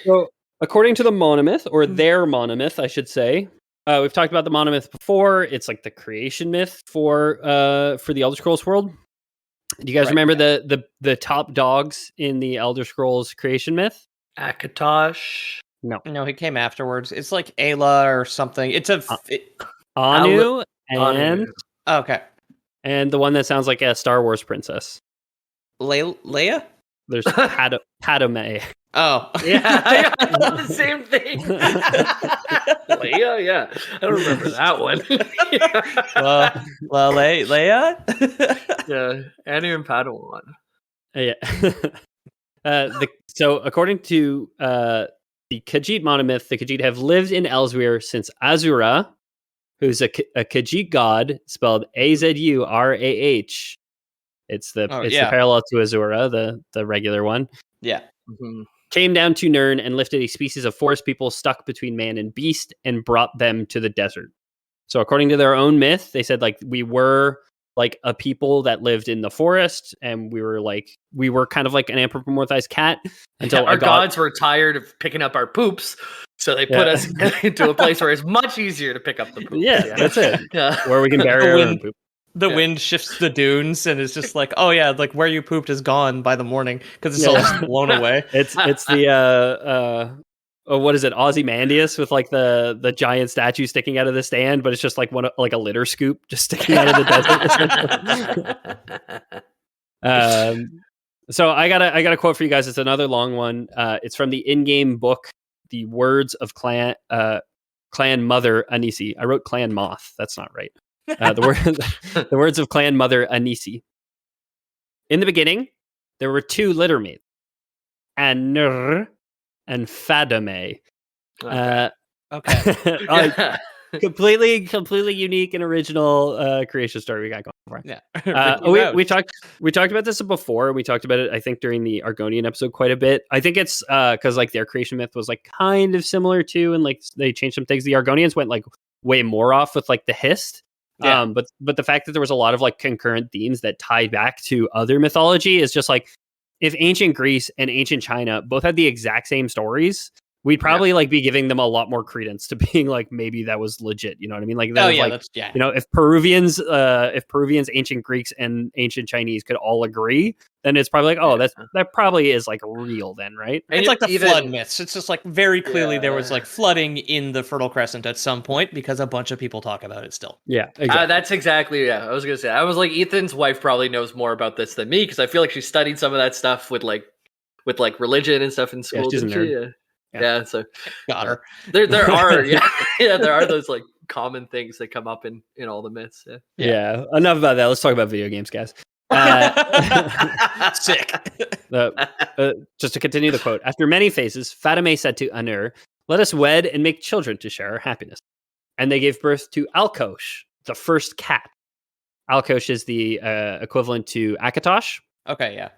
So, according to the monomyth, or their monomyth, I should say, we've talked about the monomyth before. It's like the creation myth for the Elder Scrolls world. Do you guys remember the top dogs in the Elder Scrolls creation myth? Akatosh. No, he came afterwards. It's like Ayla or something. It's Anu and okay, and the one that sounds like a Star Wars princess. Leia. There's Padme. Oh, yeah, I thought the same thing. Leia, yeah, I don't remember that one. well, Leia. Yeah, Anu and Padawan. Yeah. So according to the Khajiit monomyth, the Khajiit have lived in Elsweyr since Azura, who's a Khajiit god, spelled Azurah. It's the parallel to Azura, the regular one. Yeah. Mm-hmm. Came down to Nirn and lifted a species of forest people stuck between man and beast and brought them to the desert. So according to their own myth, they said like we were like a people that lived in the forest, and we were kind of like an anthropomorphized cat until our gods were tired of picking up our poops, so they put us into a place where it's much easier to pick up the poops. Yeah, that's it. Yeah. Where we can bury our own poop. The wind shifts the dunes, and it's just like, oh yeah, like where you pooped is gone by the morning because it's all just blown away. It's the what is it, Ozymandias with like the giant statue sticking out of the stand, but it's just like like a litter scoop just sticking out of the desert. So I got a quote for you guys. It's another long one. It's from the in-game book, The Words of Clan Mother Anisi. I wrote Clan Moth. That's not right. The words of Clan Mother Anisi. In the beginning, there were two litter mates, An-Nr and Fadame. Okay. Completely unique and original creation story we got going for. Yeah. We talked about this before. We talked about it, I think, during the Argonian episode quite a bit. I think it's because like their creation myth was like kind of similar to, and like they changed some things. The Argonians went like way more off with like the Hist. Yeah. But the fact that there was a lot of like concurrent themes that tied back to other mythology is just like, if ancient Greece and ancient China both had the exact same stories, we'd probably like be giving them a lot more credence to being like, maybe that was legit. You know what I mean? Like, you know, if Peruvians, ancient Greeks and ancient Chinese could all agree, then it's probably like, oh, that probably is like real then, right? And it's like the flood myths. It's just like very clearly there was like flooding in the Fertile Crescent at some point because a bunch of people talk about it still. Yeah, exactly. That's exactly, I was gonna say. I was like, Ethan's wife probably knows more about this than me because I feel like she studied some of that stuff with religion and stuff in school. Yeah, she's a nerd. Yeah, so got her. There are there are those like common things that come up in all the myths. Yeah. Enough about that. Let's talk about video games, guys. Sick. Just to continue the quote, after many phases, Fatima said to Anur, "Let us wed and make children to share our happiness." And they gave birth to Alkosh, the first cat. Alkosh is the equivalent to Akatosh. Okay, yeah.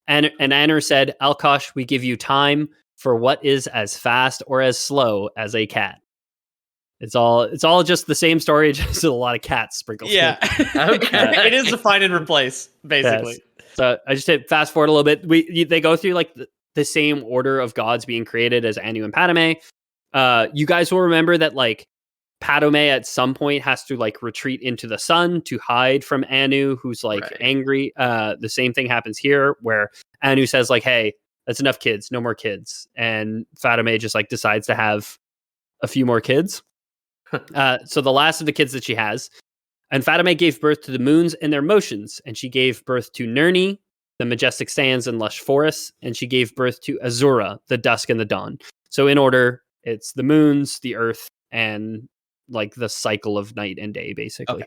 And Anur said, "Alkosh, we give you time for what is as fast or as slow as a cat." It's all just the same story, just a lot of cats sprinkled. Yeah. Okay. It is the find and replace, basically. Yes. So I just hit fast forward a little bit. They go through like the same order of gods being created as Anu and Padme. You guys will remember that like Padme at some point has to like retreat into the sun to hide from Anu, who's like angry. The same thing happens here where Anu says like, "Hey, that's enough kids, no more kids." And Fatima just like decides to have a few more kids. So the last of the kids that she has, and Fatima gave birth to the moons and their motions, and she gave birth to NirnThe, the majestic sands and lush forests, and she gave birth to Azura, the dusk and the dawn. So in order, it's the moons, the earth, and like the cycle of night and day, basically,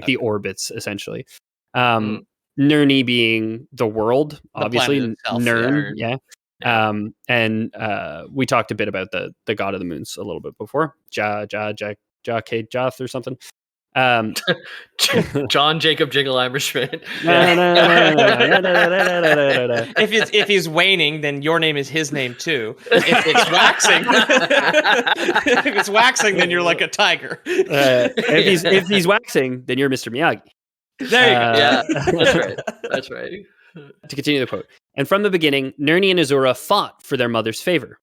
the orbits, essentially. NirnThe being the world, obviously, Nirn, yeah. And we talked a bit about the god of the moons a little bit before, Joth or something. John Jacob Jingleheimer Schmidt. If he's waning, then your name is his name too. If it's waxing, if it's waxing, then you're like a tiger. If he's waxing, then you're Mr. Miyagi. There you go. Yeah, that's right. To continue the quote, and from the beginning, NirnThe and Azura fought for their mother's favor.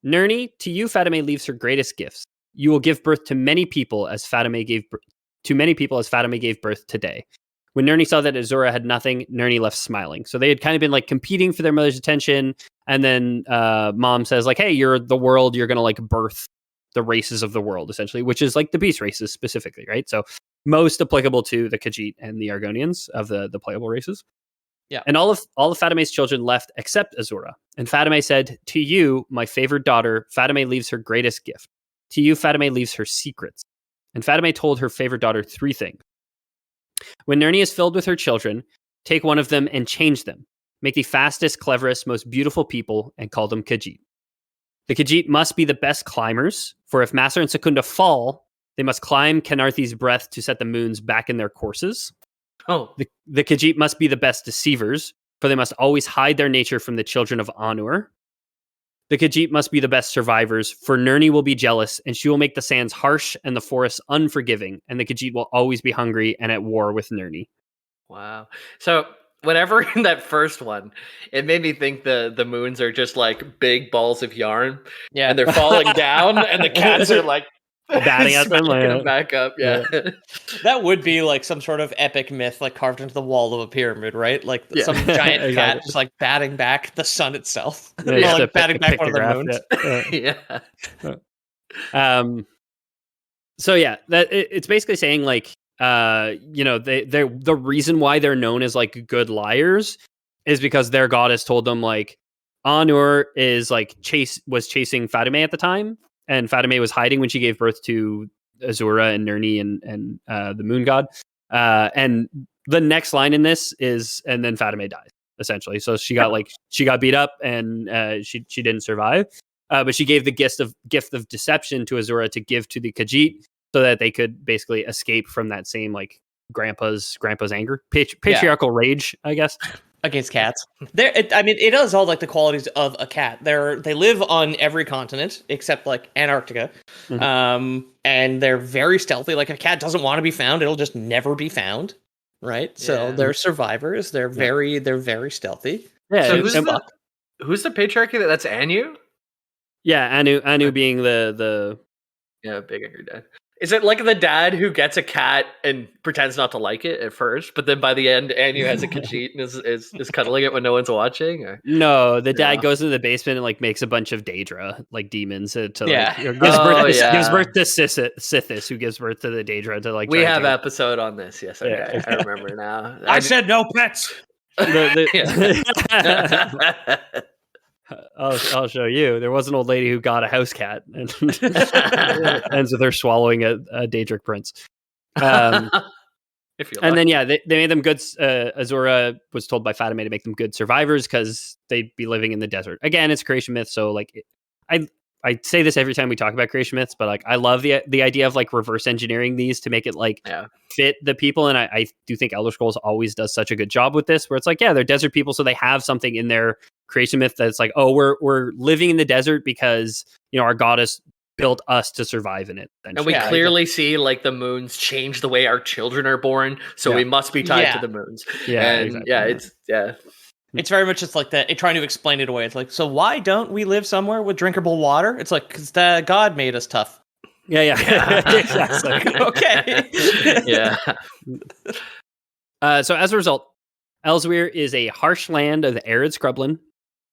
NirnThe, to you, Fatima leaves her greatest gifts. You will give birth to many people as Fatima gave birth today. When NirnThe saw that Azura had nothing, NirnThe left smiling. So they had kind of been like competing for their mother's attention. And then mom says like, "Hey, you're the world. You're going to like birth the races of the world, essentially," which is like the beast races specifically, right? So most applicable to the Khajiit and the Argonians of the playable races. Yeah. And all of Fatima's children left except Azura. And Fatima said, "To you, my favored daughter, Fatima leaves her greatest gift. To you, Fatima leaves her secrets." And Fatima told her favorite daughter 3 things. When NirnThe is filled with her children, take one of them and change them. Make the fastest, cleverest, most beautiful people and call them Khajiit. The Khajiit must be the best climbers, for if Master and Secunda fall, they must climb Kenarthi's breath to set the moons back in their courses. Oh. The Khajiit must be the best deceivers, for they must always hide their nature from the children of Anur. The Khajiit must be the best survivors, for NirnThe will be jealous, and she will make the sands harsh and the forests unforgiving, and the Khajiit will always be hungry and at war with NirnThe. Wow. So whenever in that first one, it made me think the moons are just like big balls of yarn. Yeah. And they're falling down, and the cats are like batting at them, them back up. Yeah. That would be like some sort of epic myth, like carved into the wall of a pyramid, right? Like some giant cat just like batting back the sun itself, like batting back one of the moons. Yeah. So yeah, it's basically saying like, the reason why they're known as like good liars is because their goddess told them like Anur is like was chasing Fatima at the time. And Fatima was hiding when she gave birth to Azura and NirnThe and the moon god. And the next line in this is, and then Fatima dies, essentially. So she got beat up and she didn't survive. But she gave the gift of deception to Azura to give to the Khajiit so that they could basically escape from that same like grandpa's anger, patriarchal rage, I guess. against cats. It does all like the qualities of a cat. They live on every continent except like Antarctica, and they're very stealthy. Like a cat doesn't want to be found; it'll just never be found, right? So they're survivors. They're very stealthy. Yeah. So who's the patriarchy? That's Anu. Yeah, Anu being the big angry dad. Is it like the dad who gets a cat and pretends not to like it at first, but then by the end, Anu has a Khajiit and is cuddling it when no one's watching? Or? No, the dad goes into the basement and like makes a bunch of DaedraA, like demons, gives birth to Sithis, who gives birth to the DaedraA to like. We have an episode on this. Yes, okay, I remember now. I said no pets. I'll show you. There was an old lady who got a house cat, and ends with her swallowing a Daedric prince. Then they made them good. Azura was told by Fatima to make them good survivors because they'd be living in the desert. Again, it's creation myth, so like I say this every time we talk about creation myths, but like I love the idea of like reverse engineering these to make it like fit the people, and I do think Elder Scrolls always does such a good job with this, where it's like they're desert people, so they have something in their creation myth that's like, oh, we're living in the desert because our goddess built us to survive in it. And we clearly see like the moons change the way our children are born, so we must be tied to the moons. It's very much just like that. Trying to explain it away. It's like, so why don't we live somewhere with drinkable water? It's like, because God made us tough. Yeah. Exactly. Okay. Yeah. So as a result, Elsweyr is a harsh land of arid scrubland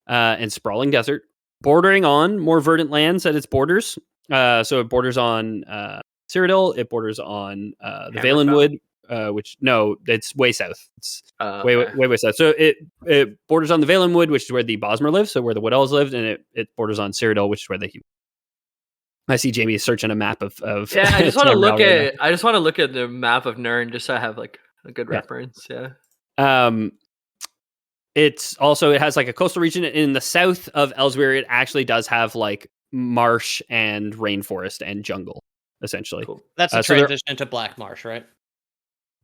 and sprawling desert, bordering on more verdant lands at its borders. So it borders on Cyrodiil. It borders on the Valenwood. It's way south. It's way south. So it borders on the Valenwood, which is where the Bosmer live, so where the Wood Elves lived, and it borders on Cyrodiil, which is where the humans. I see Jamie searching a map of I just want to look at the map of Nirn just so I have like a good reference. Yeah. It has like a coastal region in the south of Elsweyr. It actually does have like marsh and rainforest and jungle, essentially. Cool. That's a transition to Black Marsh, right?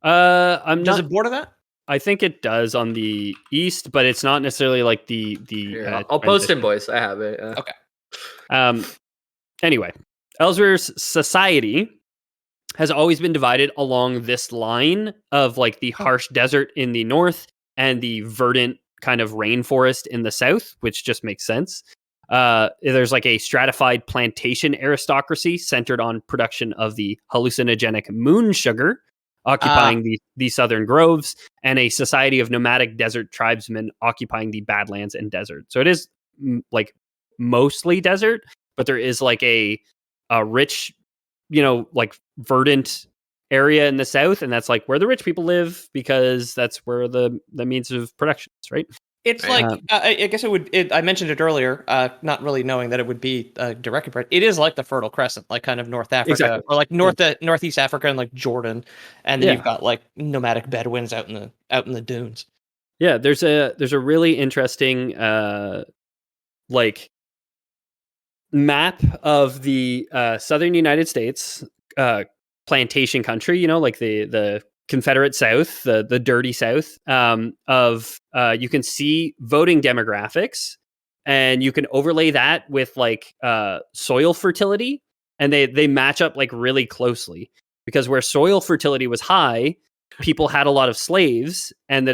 Does it border that? I think it does on the east, but it's not necessarily like the. I'll post it, boys. I have it. Okay. Anyway, Elsweyr's society has always been divided along this line of like the harsh desert in the north and the verdant kind of rainforest in the south, which just makes sense. There's like a stratified plantation aristocracy centered on production of the hallucinogenic moon sugar, occupying the southern groves, and a society of nomadic desert tribesmen occupying the badlands and desert. So it is like mostly desert, but there is like a rich, like verdant area in the south, and that's like where the rich people live because that's where the means of production is, right? It's like I guess I mentioned it earlier, not really knowing that it would be direct comparison. It is like the Fertile Crescent, like kind of North Africa, or like Northeast Africa and like Jordan, and then you've got like nomadic Bedouins out in the dunes. Yeah, there's a really interesting like map of the southern United States, plantation country, like the Confederate South, the dirty South, you can see voting demographics, and you can overlay that with like soil fertility, and they match up like really closely, because where soil fertility was high, people had a lot of slaves, and the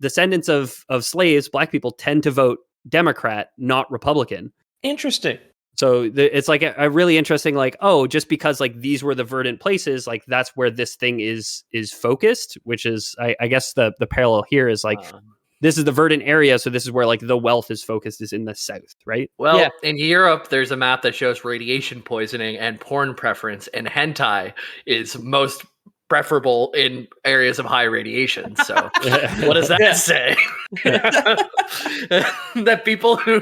descendants of slaves, black people, tend to vote Democrat, not Republican. Interesting. So it's like a really interesting, like, oh, just because like these were the verdant places, like that's where this thing is focused, which is, I guess the parallel here is like, this is the verdant area, so this is where like the wealth is focused, is in the south, right? Well, in Europe, there's a map that shows radiation poisoning and porn preference, and hentai is most preferable in areas of high radiation. So what does that say? That people who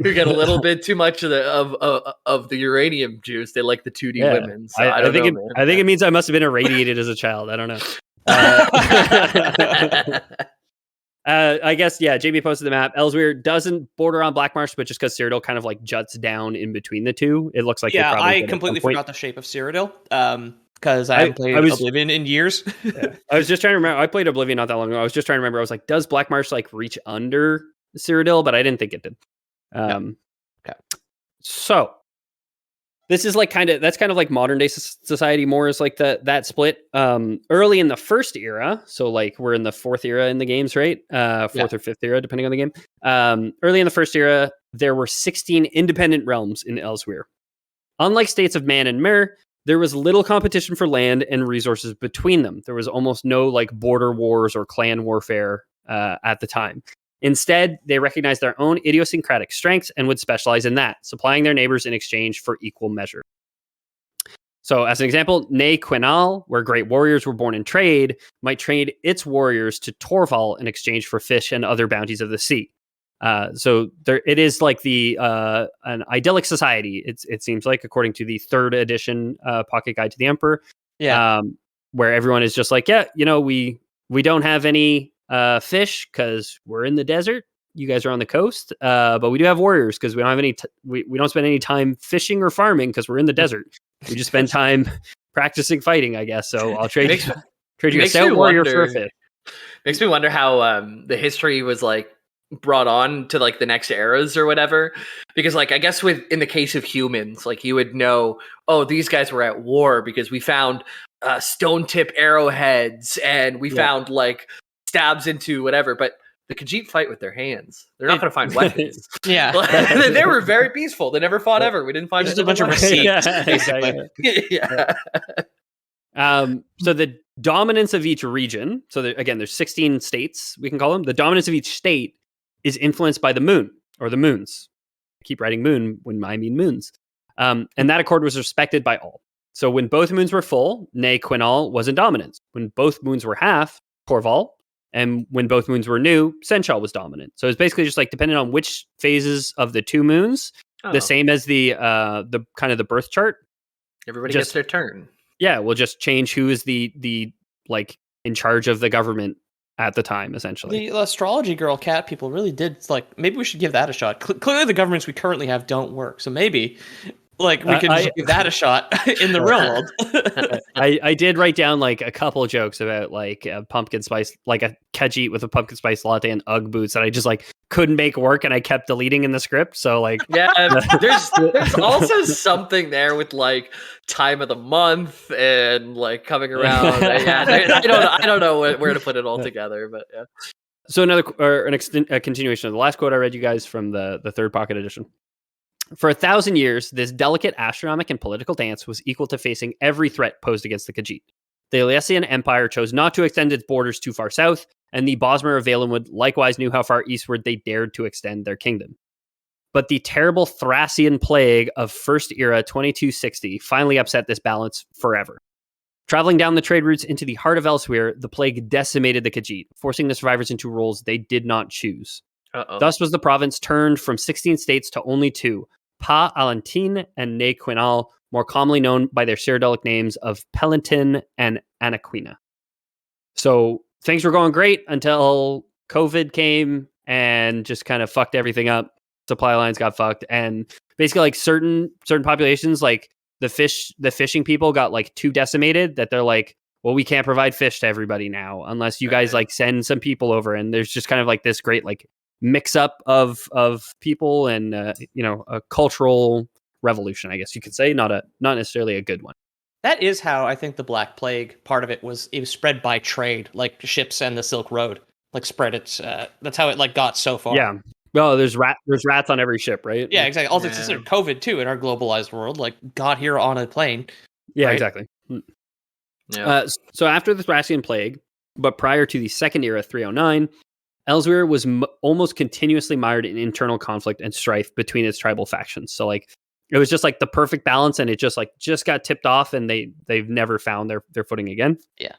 get a little bit too much of the uranium juice, they like the 2D women. So I think it means I must have been irradiated as a child. I don't know. I guess, yeah, JB posted the map. Elsweyr doesn't border on Blackmarsh, but just because Cyrodiil kind of like juts down in between the two, it looks like they probably I did completely at some point. forgot the shape of Cyrodiil because I haven't played Oblivion in years. Yeah. I was just trying to remember. I played Oblivion not that long ago. I was just trying to remember. I was like, does Blackmarsh like reach under Cyrodiil? But I didn't think it did. Okay. So this is like that's kind of like modern day society more is like that split. Early in the first era, so like we're in the fourth era in the games, right? Fourth or fifth era, depending on the game. Early in the first era, there were 16 independent realms in Elsweyr. Unlike states of Man and Mer, there was little competition for land and resources between them. There was almost no like border wars or clan warfare at the time. Instead, they recognized their own idiosyncratic strengths and would specialize in that, supplying their neighbors in exchange for equal measure. So, as an example, NirnThe, where great warriors were born in trade, might trade its warriors to Torval in exchange for fish and other bounties of the sea. So it is like an idyllic society. It seems like, according to the 3rd edition Pocket Guide to the Emperor, where everyone is just like, we don't have any fish because we're in the desert. You guys are on the coast, but we do have warriors because we don't have any. We don't spend any time fishing or farming because we're in the desert. We just spend time practicing fighting, I guess. So I'll trade you a stout warrior for a fish. Makes me wonder how the history was like brought on to like the next eras or whatever, because like I guess in the case of humans, like you would know, oh, these guys were at war because we found stone tip arrowheads and we found like stabs into whatever, but the Khajiit fight with their hands. They're not going to find weapons. They were very peaceful. They never fought ever. We didn't find just a bunch of receipts. So the dominance of each region. So again, there's 16 states we can call them. The dominance of each state is influenced by the moon or the moons. I keep writing moon when I mean moons. And that accord was respected by all. So when both moons were full, NirnThe was in dominance. When both moons were half, Torval. And when both moons were new, Senchal was dominant. So it's basically just like depending on which phases of the two moons, the same as the kind of the birth chart. Everybody gets their turn. Yeah, we'll just change who is the like in charge of the government at the time, essentially. The astrology girl cat people really did like. Maybe we should give that a shot. Clearly, the governments we currently have don't work. So maybe. Like, we can just give that a shot in the real world. I did write down, like, a couple of jokes about, like, a pumpkin spice, like a Khajiit with a pumpkin spice latte and Ugg boots that I just, like, couldn't make work, and I kept deleting in the script, so, like... Yeah, there's also something there with, like, time of the month and, like, coming around. I don't know where to put it all together, but, yeah. So a continuation of the last quote I read you guys from the 3rd Pocket Edition. For 1,000 years, this delicate astronomic and political dance was equal to facing every threat posed against the Khajiit. The Elysian Empire chose not to extend its borders too far south, and the Bosmer of Valenwood likewise knew how far eastward they dared to extend their kingdom. But the terrible Thracian plague of First Era 2260 finally upset this balance forever. Traveling down the trade routes into the heart of Elsweyr, the plague decimated the Khajiit, forcing the survivors into roles they did not choose. Thus was the province turned from 16 states to only 2, Pa-Alantin and NirnThe, more commonly known by their Cyrodiilic names of Pelentin and Anaquina. So things were going great until COVID came and just kind of fucked everything up. Supply lines got fucked, and basically like certain populations, like the fishing people got like too decimated that they're like, well, we can't provide fish to everybody now unless you guys like send some people over. And there's just kind of like this great like mix up of people and a cultural revolution, I guess you could say, not necessarily a good one. That is how I think the Black Plague part of it was spread by trade, like ships and the Silk Road, like spread it. That's how it like got so far. Yeah. Well, there's rats on every ship, right? Yeah, exactly. Also, it's considered COVID too in our globalized world, like got here on a plane. Yeah, right? Exactly. Yeah. So after the Thracian plague, but prior to the Second Era 309, Elsweyr was almost continuously mired in internal conflict and strife between its tribal factions. So like it was just like the perfect balance, and it just got tipped off, and they've never found their footing again. Yeah.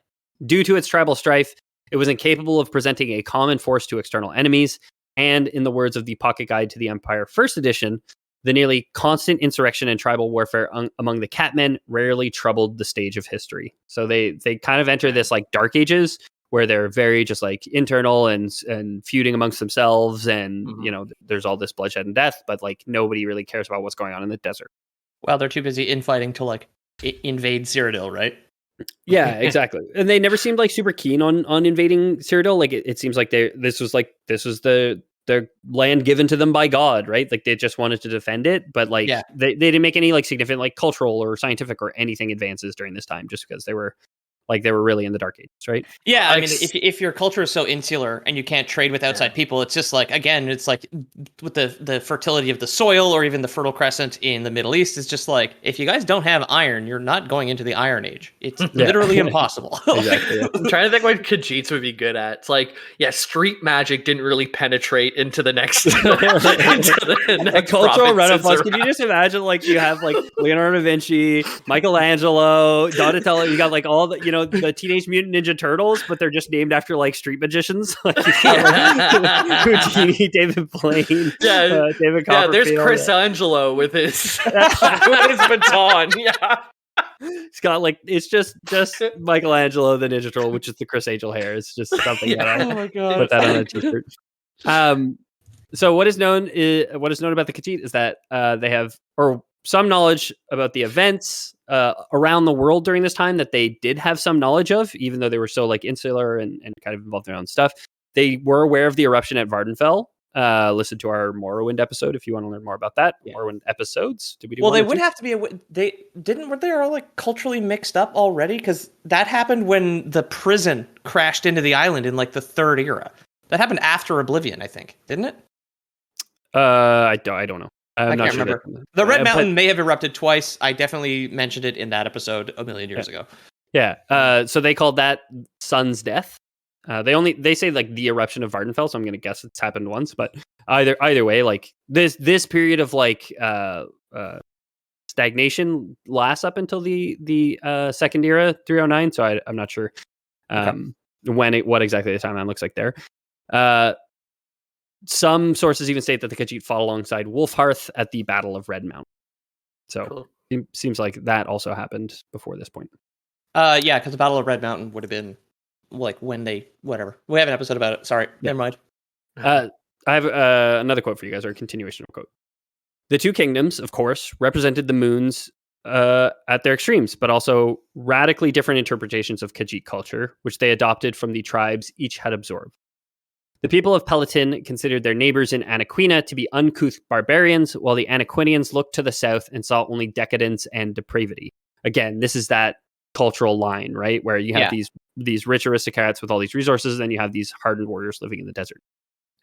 Due to its tribal strife, it was incapable of presenting a common force to external enemies, and in the words of the Pocket Guide to the Empire First Edition, the nearly constant insurrection and tribal warfare among the Catmen rarely troubled the stage of history. So they kind of enter this like Dark Ages where they're very just like internal and feuding amongst themselves, and there's all this bloodshed and death, but like nobody really cares about what's going on in the desert. Well, they're too busy infighting to like invade Cyrodiil, right? Yeah, exactly. And they never seemed like super keen on invading Cyrodiil. Like it seems like this was the land given to them by God, right? Like they just wanted to defend it, but like they didn't make any like significant like cultural or scientific or anything advances during this time, just because they were really in the Dark Ages, right? Yeah, I mean, if your culture is so insular and you can't trade with outside people, it's just like, again, it's like with the fertility of the soil or even the Fertile Crescent in the Middle East, it's just like, if you guys don't have iron, you're not going into the Iron Age. It's literally impossible. Exactly. I'm trying to think what Khajiits would be good at. It's like, street magic didn't really penetrate into the next, cultural renaissance. Can you just imagine, like, you have like Leonardo da Vinci, Michelangelo, Donatello, you got like all the, the Teenage Mutant Ninja Turtles, but they're just named after like street magicians. Like Houdini, David Blaine, David Copperfield. Yeah, there's Chris Angelo with his baton. Yeah. It's got like it's just Michelangelo the Ninja Turtle, which is the Chris Angel hair. It's just something that oh my God. put that on a t-shirt. So what is known about the Khajiit is that they have some knowledge about the events around the world during this time that they did have some knowledge of, even though they were so like insular and kind of involved in their own stuff. They were aware of the eruption at Vardenfell. Listen to our Morrowind episode if you want to learn more about that. Morrowind episodes. Did we do? Well, they would have to be. Were they all like culturally mixed up already? Because that happened when the prison crashed into the island in like the Third Era. That happened after Oblivion, I think, didn't it? I don't know. I can't remember. The Red Mountain may have erupted twice. I definitely mentioned it in that episode a million years ago. Yeah. So they called that Sun's Death. They say like the eruption of Vardenfell, so I'm going to guess it's happened once. But either way, like this period of like stagnation lasts up until the Second Era 309. So I'm not sure what exactly the timeline looks like there. Some sources even state that the Khajiit fought alongside Wolfhearth at the Battle of Red Mountain. So it seems like that also happened before this point. Yeah, because the Battle of Red Mountain would have been like when whatever. We have an episode about it. Sorry, never mind. I have another quote for you guys, or a continuation of a quote. The two kingdoms, of course, represented the moons at their extremes, but also radically different interpretations of Khajiit culture, which they adopted from the tribes each had absorbed. The people of Peloton considered their neighbors in Anaquina to be uncouth barbarians, while the Anaquinians looked to the south and saw only decadence and depravity. Again, this is that cultural line, right? Where you have these rich aristocrats with all these resources, and then you have these hardened warriors living in the desert.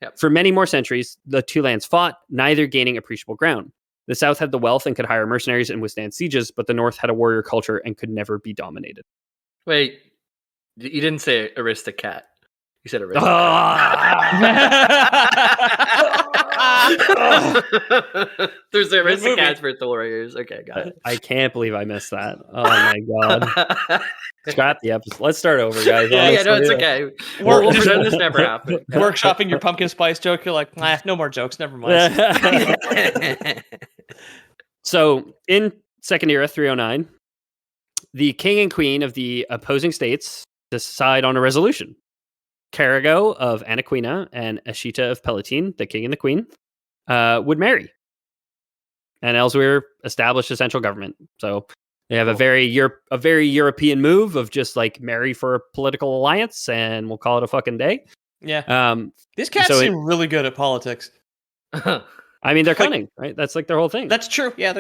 Yep. For many more centuries, the two lands fought, neither gaining appreciable ground. The south had the wealth and could hire mercenaries and withstand sieges, but the north had a warrior culture and could never be dominated. Wait, you didn't say aristocrat. You said aristocrat. There's aristocrats for the warriors. Okay, got it. I can't believe I missed that. Oh my God. Scrap the episode. Let's start over, guys. Yeah, no, it's okay. We'll pretend this never happened. Workshopping your pumpkin spice joke. You're like, no more jokes. Never mind. So in Second Era 309, the king and queen of the opposing states decide on a resolution. Carago of Anaquina and Ashita of Peloton, the king and the queen, would marry. And Elsweyr established a central government. So they have a very European move of just like marry for a political alliance, and we'll call it a fucking day. Yeah. These cats seem really good at politics. I mean, they're cunning, right? That's like their whole thing. That's true. Yeah.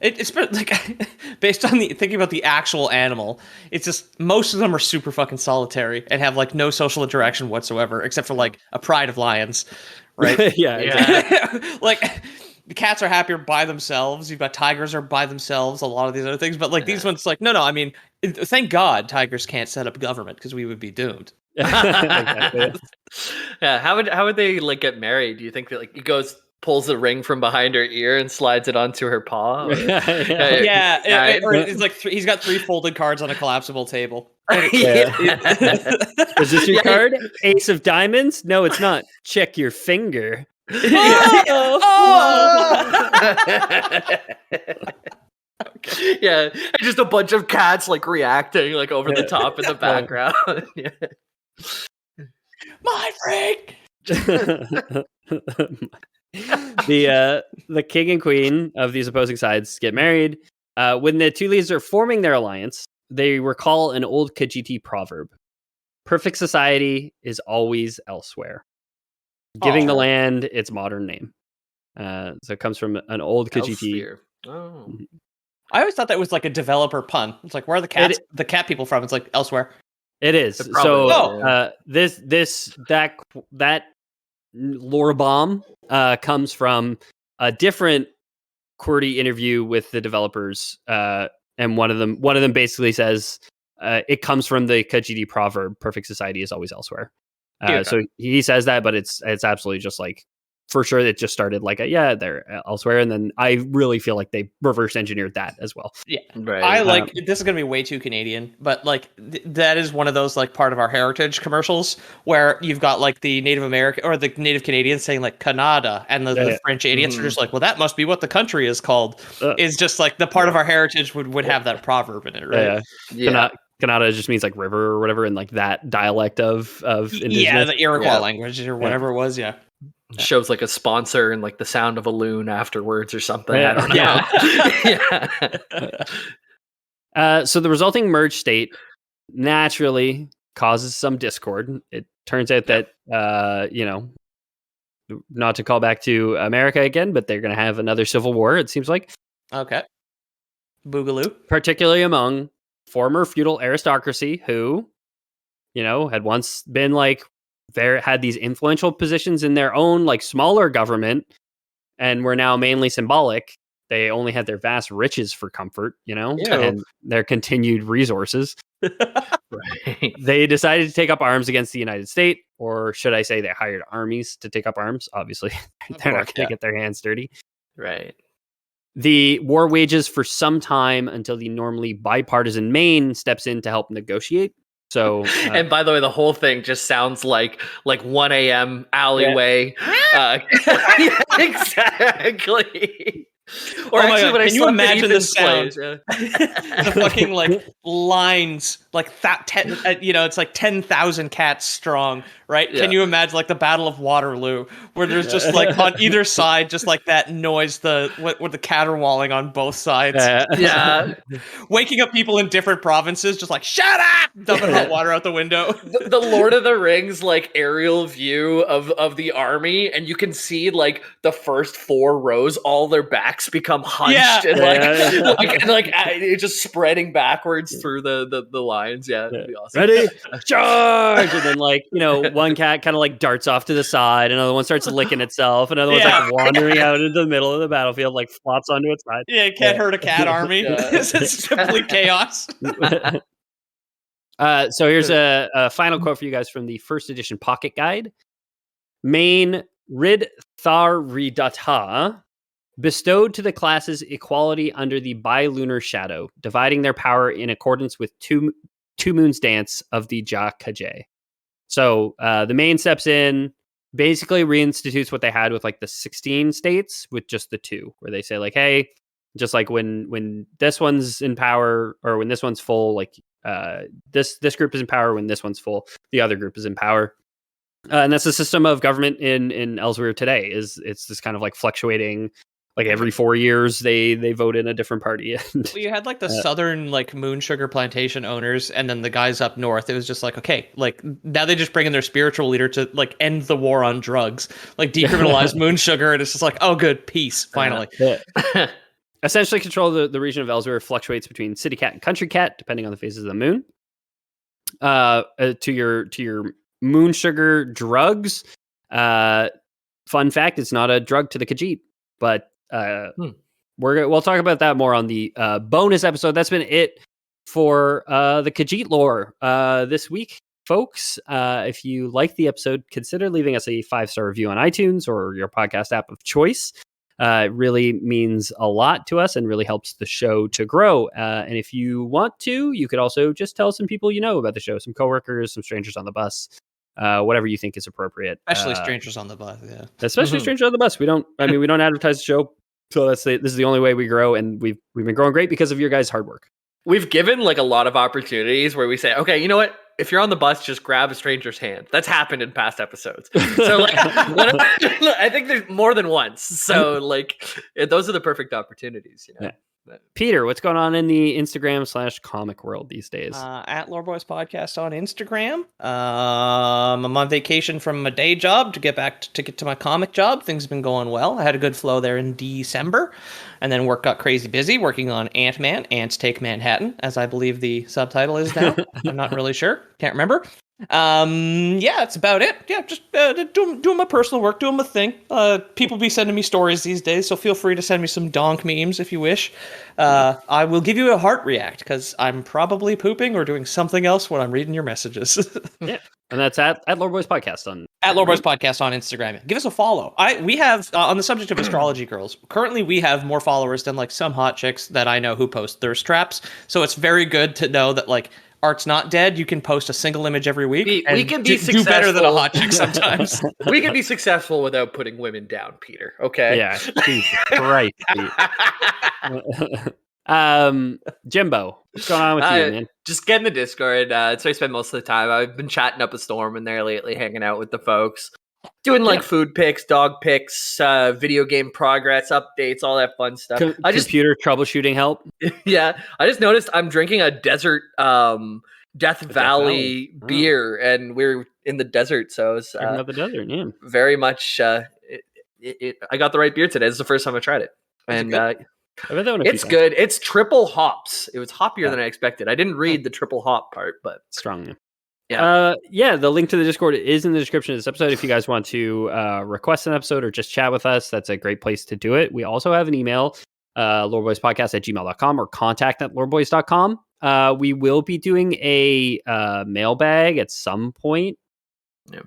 It's like based on thinking about the actual animal. It's just most of them are super fucking solitary and have like no social interaction whatsoever, except for like a pride of lions, right? Yeah. Exactly. Like the cats are happier by themselves. You've got tigers are by themselves. A lot of these other things, but like these ones, like no. I mean, thank God tigers can't set up government because we would be doomed. Exactly. Yeah. How would they like get married? Do you think that like he pulls the ring from behind her ear and slides it onto her paw? Or it's like he's got 3 folded cards on a collapsible table. Is this your card? Ace of diamonds? No, it's not. Check your finger. Okay. Yeah, and just a bunch of cats like reacting like over the top in the background. Yeah. My freak. The king and queen of these opposing sides get married. When the two leaders are forming their alliance, they recall an old Khajiit proverb: "Perfect society is always elsewhere," giving the land its modern name. So it comes from an old Khajiit. Elsweyr. Oh. I always thought that was like a developer pun. It's like, where are the cats? The cat people from? It's like elsewhere. It is. It probably So that lore bomb comes from a different QWERTY interview with the developers, and one of them basically says it comes from the Khajiit proverb: "Perfect society is always elsewhere." So he says that, but it's absolutely just like, for sure, it just started like they're elsewhere, and then I really feel like they reverse engineered that as well. Yeah, right. I like this is gonna be way too Canadian, but like that is one of those like part of our heritage commercials where you've got like the Native American or the Native Canadians saying like Canada, and the French idiots are just like, well, that must be what the country is called. Is just like the part of our heritage would have that proverb in it, right? Yeah. Canada just means like river or whatever, and like that dialect of indigenous. Yeah, the Iroquois language or whatever it was. Yeah. Shows like a sponsor and like the sound of a loon afterwards or something. Yeah. I don't know. So the resulting merged state naturally causes some discord. It turns out that not to call back to America again, but they're going to have another civil war, it seems like. Okay. Boogaloo. Particularly among former feudal aristocracy who, had once been like had these influential positions in their own like smaller government, and were now mainly symbolic. They only had their vast riches for comfort, and their continued resources. Right. They decided to take up arms against the United States, or should I say they hired armies to take up arms. Obviously, they're not going to get their hands dirty. Right. The war wages for some time until the normally bipartisan Maine steps in to help negotiate. So, and by the way, the whole thing just sounds like 1 a.m. alleyway. Yeah. Exactly. Or actually, when can you imagine the sound? The fucking like lines, like that. It's like 10,000 cats strong, right? Yeah. Can you imagine like the Battle of Waterloo, where there's just like on either side, just like that noise, with the caterwauling on both sides. Yeah, waking up people in different provinces, just like shut up, dumping hot water out the window. The Lord of the Rings like aerial view of the army, and you can see like the first 4 rows, all their backs become hunched and it's just spreading backwards through the lines. Yeah, that'd be awesome. Ready, charge! And then one cat kind of like darts off to the side, another one starts licking itself, another one's like wandering out into the middle of the battlefield, like flops onto its side. Yeah, can't hurt a cat army. It's complete chaos. So here's a final quote for you guys from the first edition pocket guide. Main Rid Thar Ridata bestowed to the classes equality under the bilunar shadow, dividing their power in accordance with two moons dance of the Ja Kajay. So the Main steps in, basically reinstitutes what they had with like the 16 states with just the 2, where they say like, hey, just like when this one's in power or when this one's full, like this group is in power, when this one's full, the other group is in power. And that's the system of government in Elsweyr today. It's this kind of like fluctuating. Like every 4 years, they vote in a different party. Well, you had like the southern like moon sugar plantation owners, and then the guys up north. It was just like, okay, like now they just bring in their spiritual leader to like end the war on drugs, like decriminalize moon sugar, and it's just like, oh, good, peace, finally. Essentially, control the region of Elsweyr fluctuates between city cat and country cat, depending on the phases of the moon. To your moon sugar drugs. Fun fact: it's not a drug to the Khajiit, but. We'll talk about that more on the bonus episode. That's been it for the Khajiit lore this week, folks. If you like the episode, consider leaving us a 5-star review on iTunes or your podcast app of choice. It really means a lot to us and really helps the show to grow. And if you want to, you could also just tell some people you know about the show, some coworkers, some strangers on the bus. Whatever you think is appropriate. Especially strangers on the bus, yeah. Especially strangers on the bus. We don't advertise the show, so this is the only way we grow, and we've been growing great because of your guys' hard work. we've given like a lot of opportunities where we say, okay, you know what? If you're on the bus, just grab a stranger's hand. That's happened in past episodes. So like, I think there's more than once. So like, those are the perfect opportunities. You know? Peter, what's going on in the Instagram/comic world these days? At Loreboys Podcast on Instagram. I'm on vacation from my day job to get to my comic job. Things have been going well. I had a good flow there in December, and then work got crazy busy working on Ant-Man, Ants Take Manhattan, as I believe the subtitle is now. I'm not really sure. Can't remember. That's about it. Yeah, just doing my personal work, doing my thing. People be sending me stories these days, so feel free to send me some donk memes if you wish. I will give you a heart react because I'm probably pooping or doing something else when I'm reading your messages. Yeah, and that's at Loreboys Podcast on Loreboys Podcast on Instagram. Give us a follow. We have on the subject of astrology girls. Currently, we have more followers than like some hot chicks that I know who post thirst traps. So it's very good to know that like. Art's not dead. You can post a single image every week. We can be do better than a hot chick sometimes. We can be successful without putting women down, Peter. Okay. Yeah. Jesus Christ. Jimbo, what's going on with you, man? Just get in the Discord. So I spend most of the time. I've been chatting up a storm in there lately, hanging out with the folks. Doing like food pics, dog pics, video game progress updates, all that fun stuff. Computer troubleshooting help. Yeah, I just noticed I'm drinking a desert Death Valley beer, and we're in the desert, so it's the desert. Yeah, very much. I got the right beer today. This is the first time I tried it, and it's good. It's triple hops. It was hoppier than I expected. I didn't read the triple hop part, but strong. Yeah. The link to the Discord is in the description of this episode. If you guys want to request an episode or just chat with us, that's a great place to do it. We also have an email, loreboyspodcast@gmail.com or contact@loreboys.com. We will be doing a mailbag at some point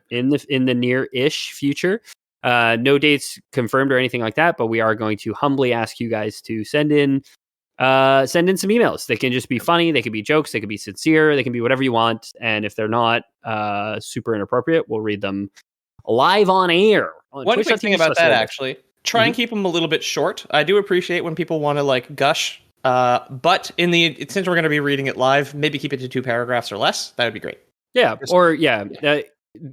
in the near-ish future. No dates confirmed or anything like that, but we are going to humbly ask you guys to send in some emails. They can just be funny, they can be jokes, they can be sincere, they can be whatever you want. And if they're not super inappropriate, we'll read them live on air. One quick thing about that, actually, try and keep them a little bit short. I do appreciate when people want to like gush, but since we're going to be reading it live, maybe keep it to 2 paragraphs or less. That would be great.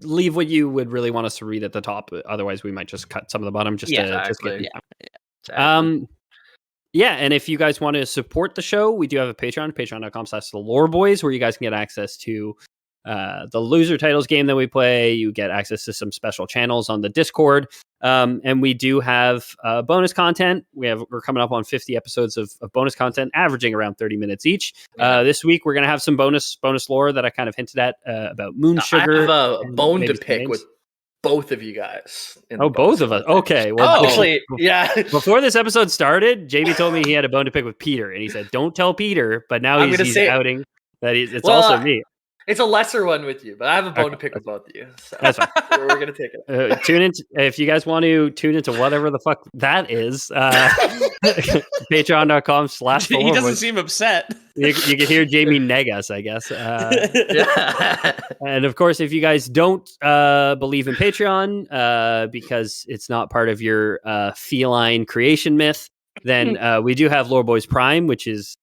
Leave what you would really want us to read at the top. Otherwise, we might just cut some of the bottom. And if you guys want to support the show, we do have a Patreon, patreon.com/theloreboys, where you guys can get access to the loser titles game that we play. You get access to some special channels on the Discord. And we do have bonus content. We're coming up on 50 episodes of bonus content, averaging around 30 minutes each. This week, we're going to have some bonus lore that I kind of hinted at about Moon Sugar. I have a bone to pick with both of you guys. Both of us. Okay. Well, actually, yeah. Before this episode started, JB told me he had a bone to pick with Peter, and he said, "Don't tell Peter." But now he's outing that it's also me. It's a lesser one with you, but I have a bone to pick with both of you. So that's fine. We're gonna take it. Tune in if you guys want to tune into whatever the fuck that is. Patreon.com/. He doesn't seem upset. You can hear Jamie neg us, I guess. And of course, if you guys don't believe in Patreon because it's not part of your feline creation myth, then we do have Loreboys Prime, which is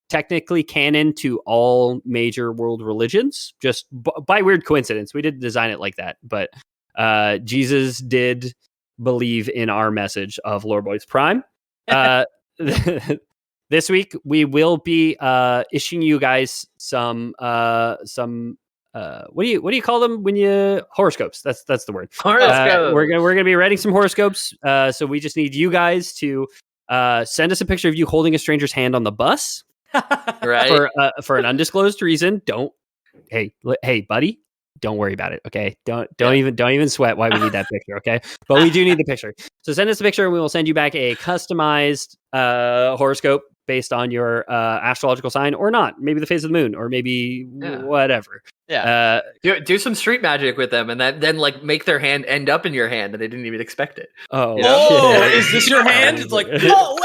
technically canon to all major world religions. Just by weird coincidence, we didn't design it like that, but Jesus did believe in our message of Loreboys Prime. This week we will be issuing you guys some what do you call them when you horoscopes? That's the word. Horoscopes. We're gonna be writing some horoscopes. So we just need you guys to send us a picture of you holding a stranger's hand on the bus. Right. For an undisclosed reason. Hey buddy, don't worry about it. Okay. Don't even sweat why we need that picture. Okay. But we do need the picture. So send us a picture and we will send you back a customized horoscope based on your astrological sign or not. Maybe the phase of the moon or maybe whatever. Yeah. Do some street magic with them and then like make their hand end up in your hand and they didn't even expect it. Oh, is this your hand? It's like, oh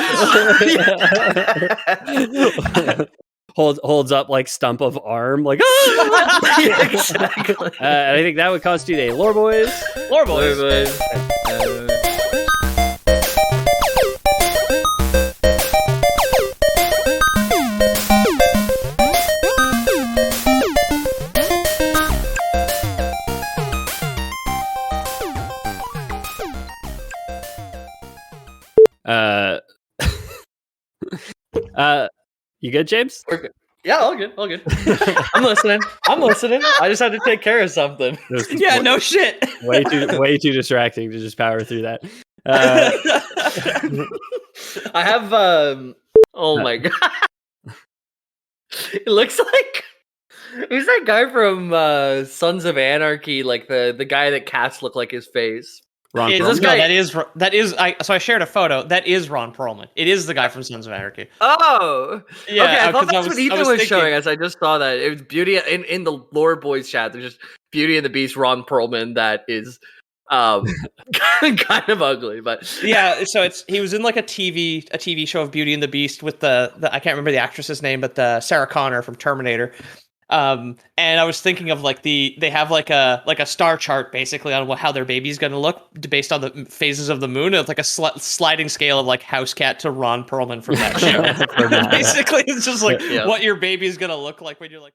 wow. Holds up like stump of arm, like exactly. I think that would constitute a Lore Boys. Uh, you good, James? We're good. Yeah, all good, all good. I'm listening. I just had to take care of something. Yeah, no shit. Way too distracting to just power through that. I have oh my god. It looks like who's that guy from Sons of Anarchy? Like the guy that cats look like his face. Ron Is Perlman? this guy? that is I shared a photo. That is Ron Perlman. It is the guy from Sons of Anarchy. Oh, Yeah, okay. I thought 'cause that's what Ethan was thinking- showing us. I just saw that it was Beauty in the Lore Boys chat. There's just Beauty and the Beast, Ron Perlman. That is kind of ugly, but Yeah, so he was in like a TV show of Beauty and the Beast with the I can't remember the actress's name, but the Sarah Connor from Terminator. And I was thinking of like they have like a star chart basically on how their baby's going to look based on the phases of the moon. It's like a sliding scale of like house cat to Ron Perlman from that show. Basically, it's just like what your baby's going to look like when you're like.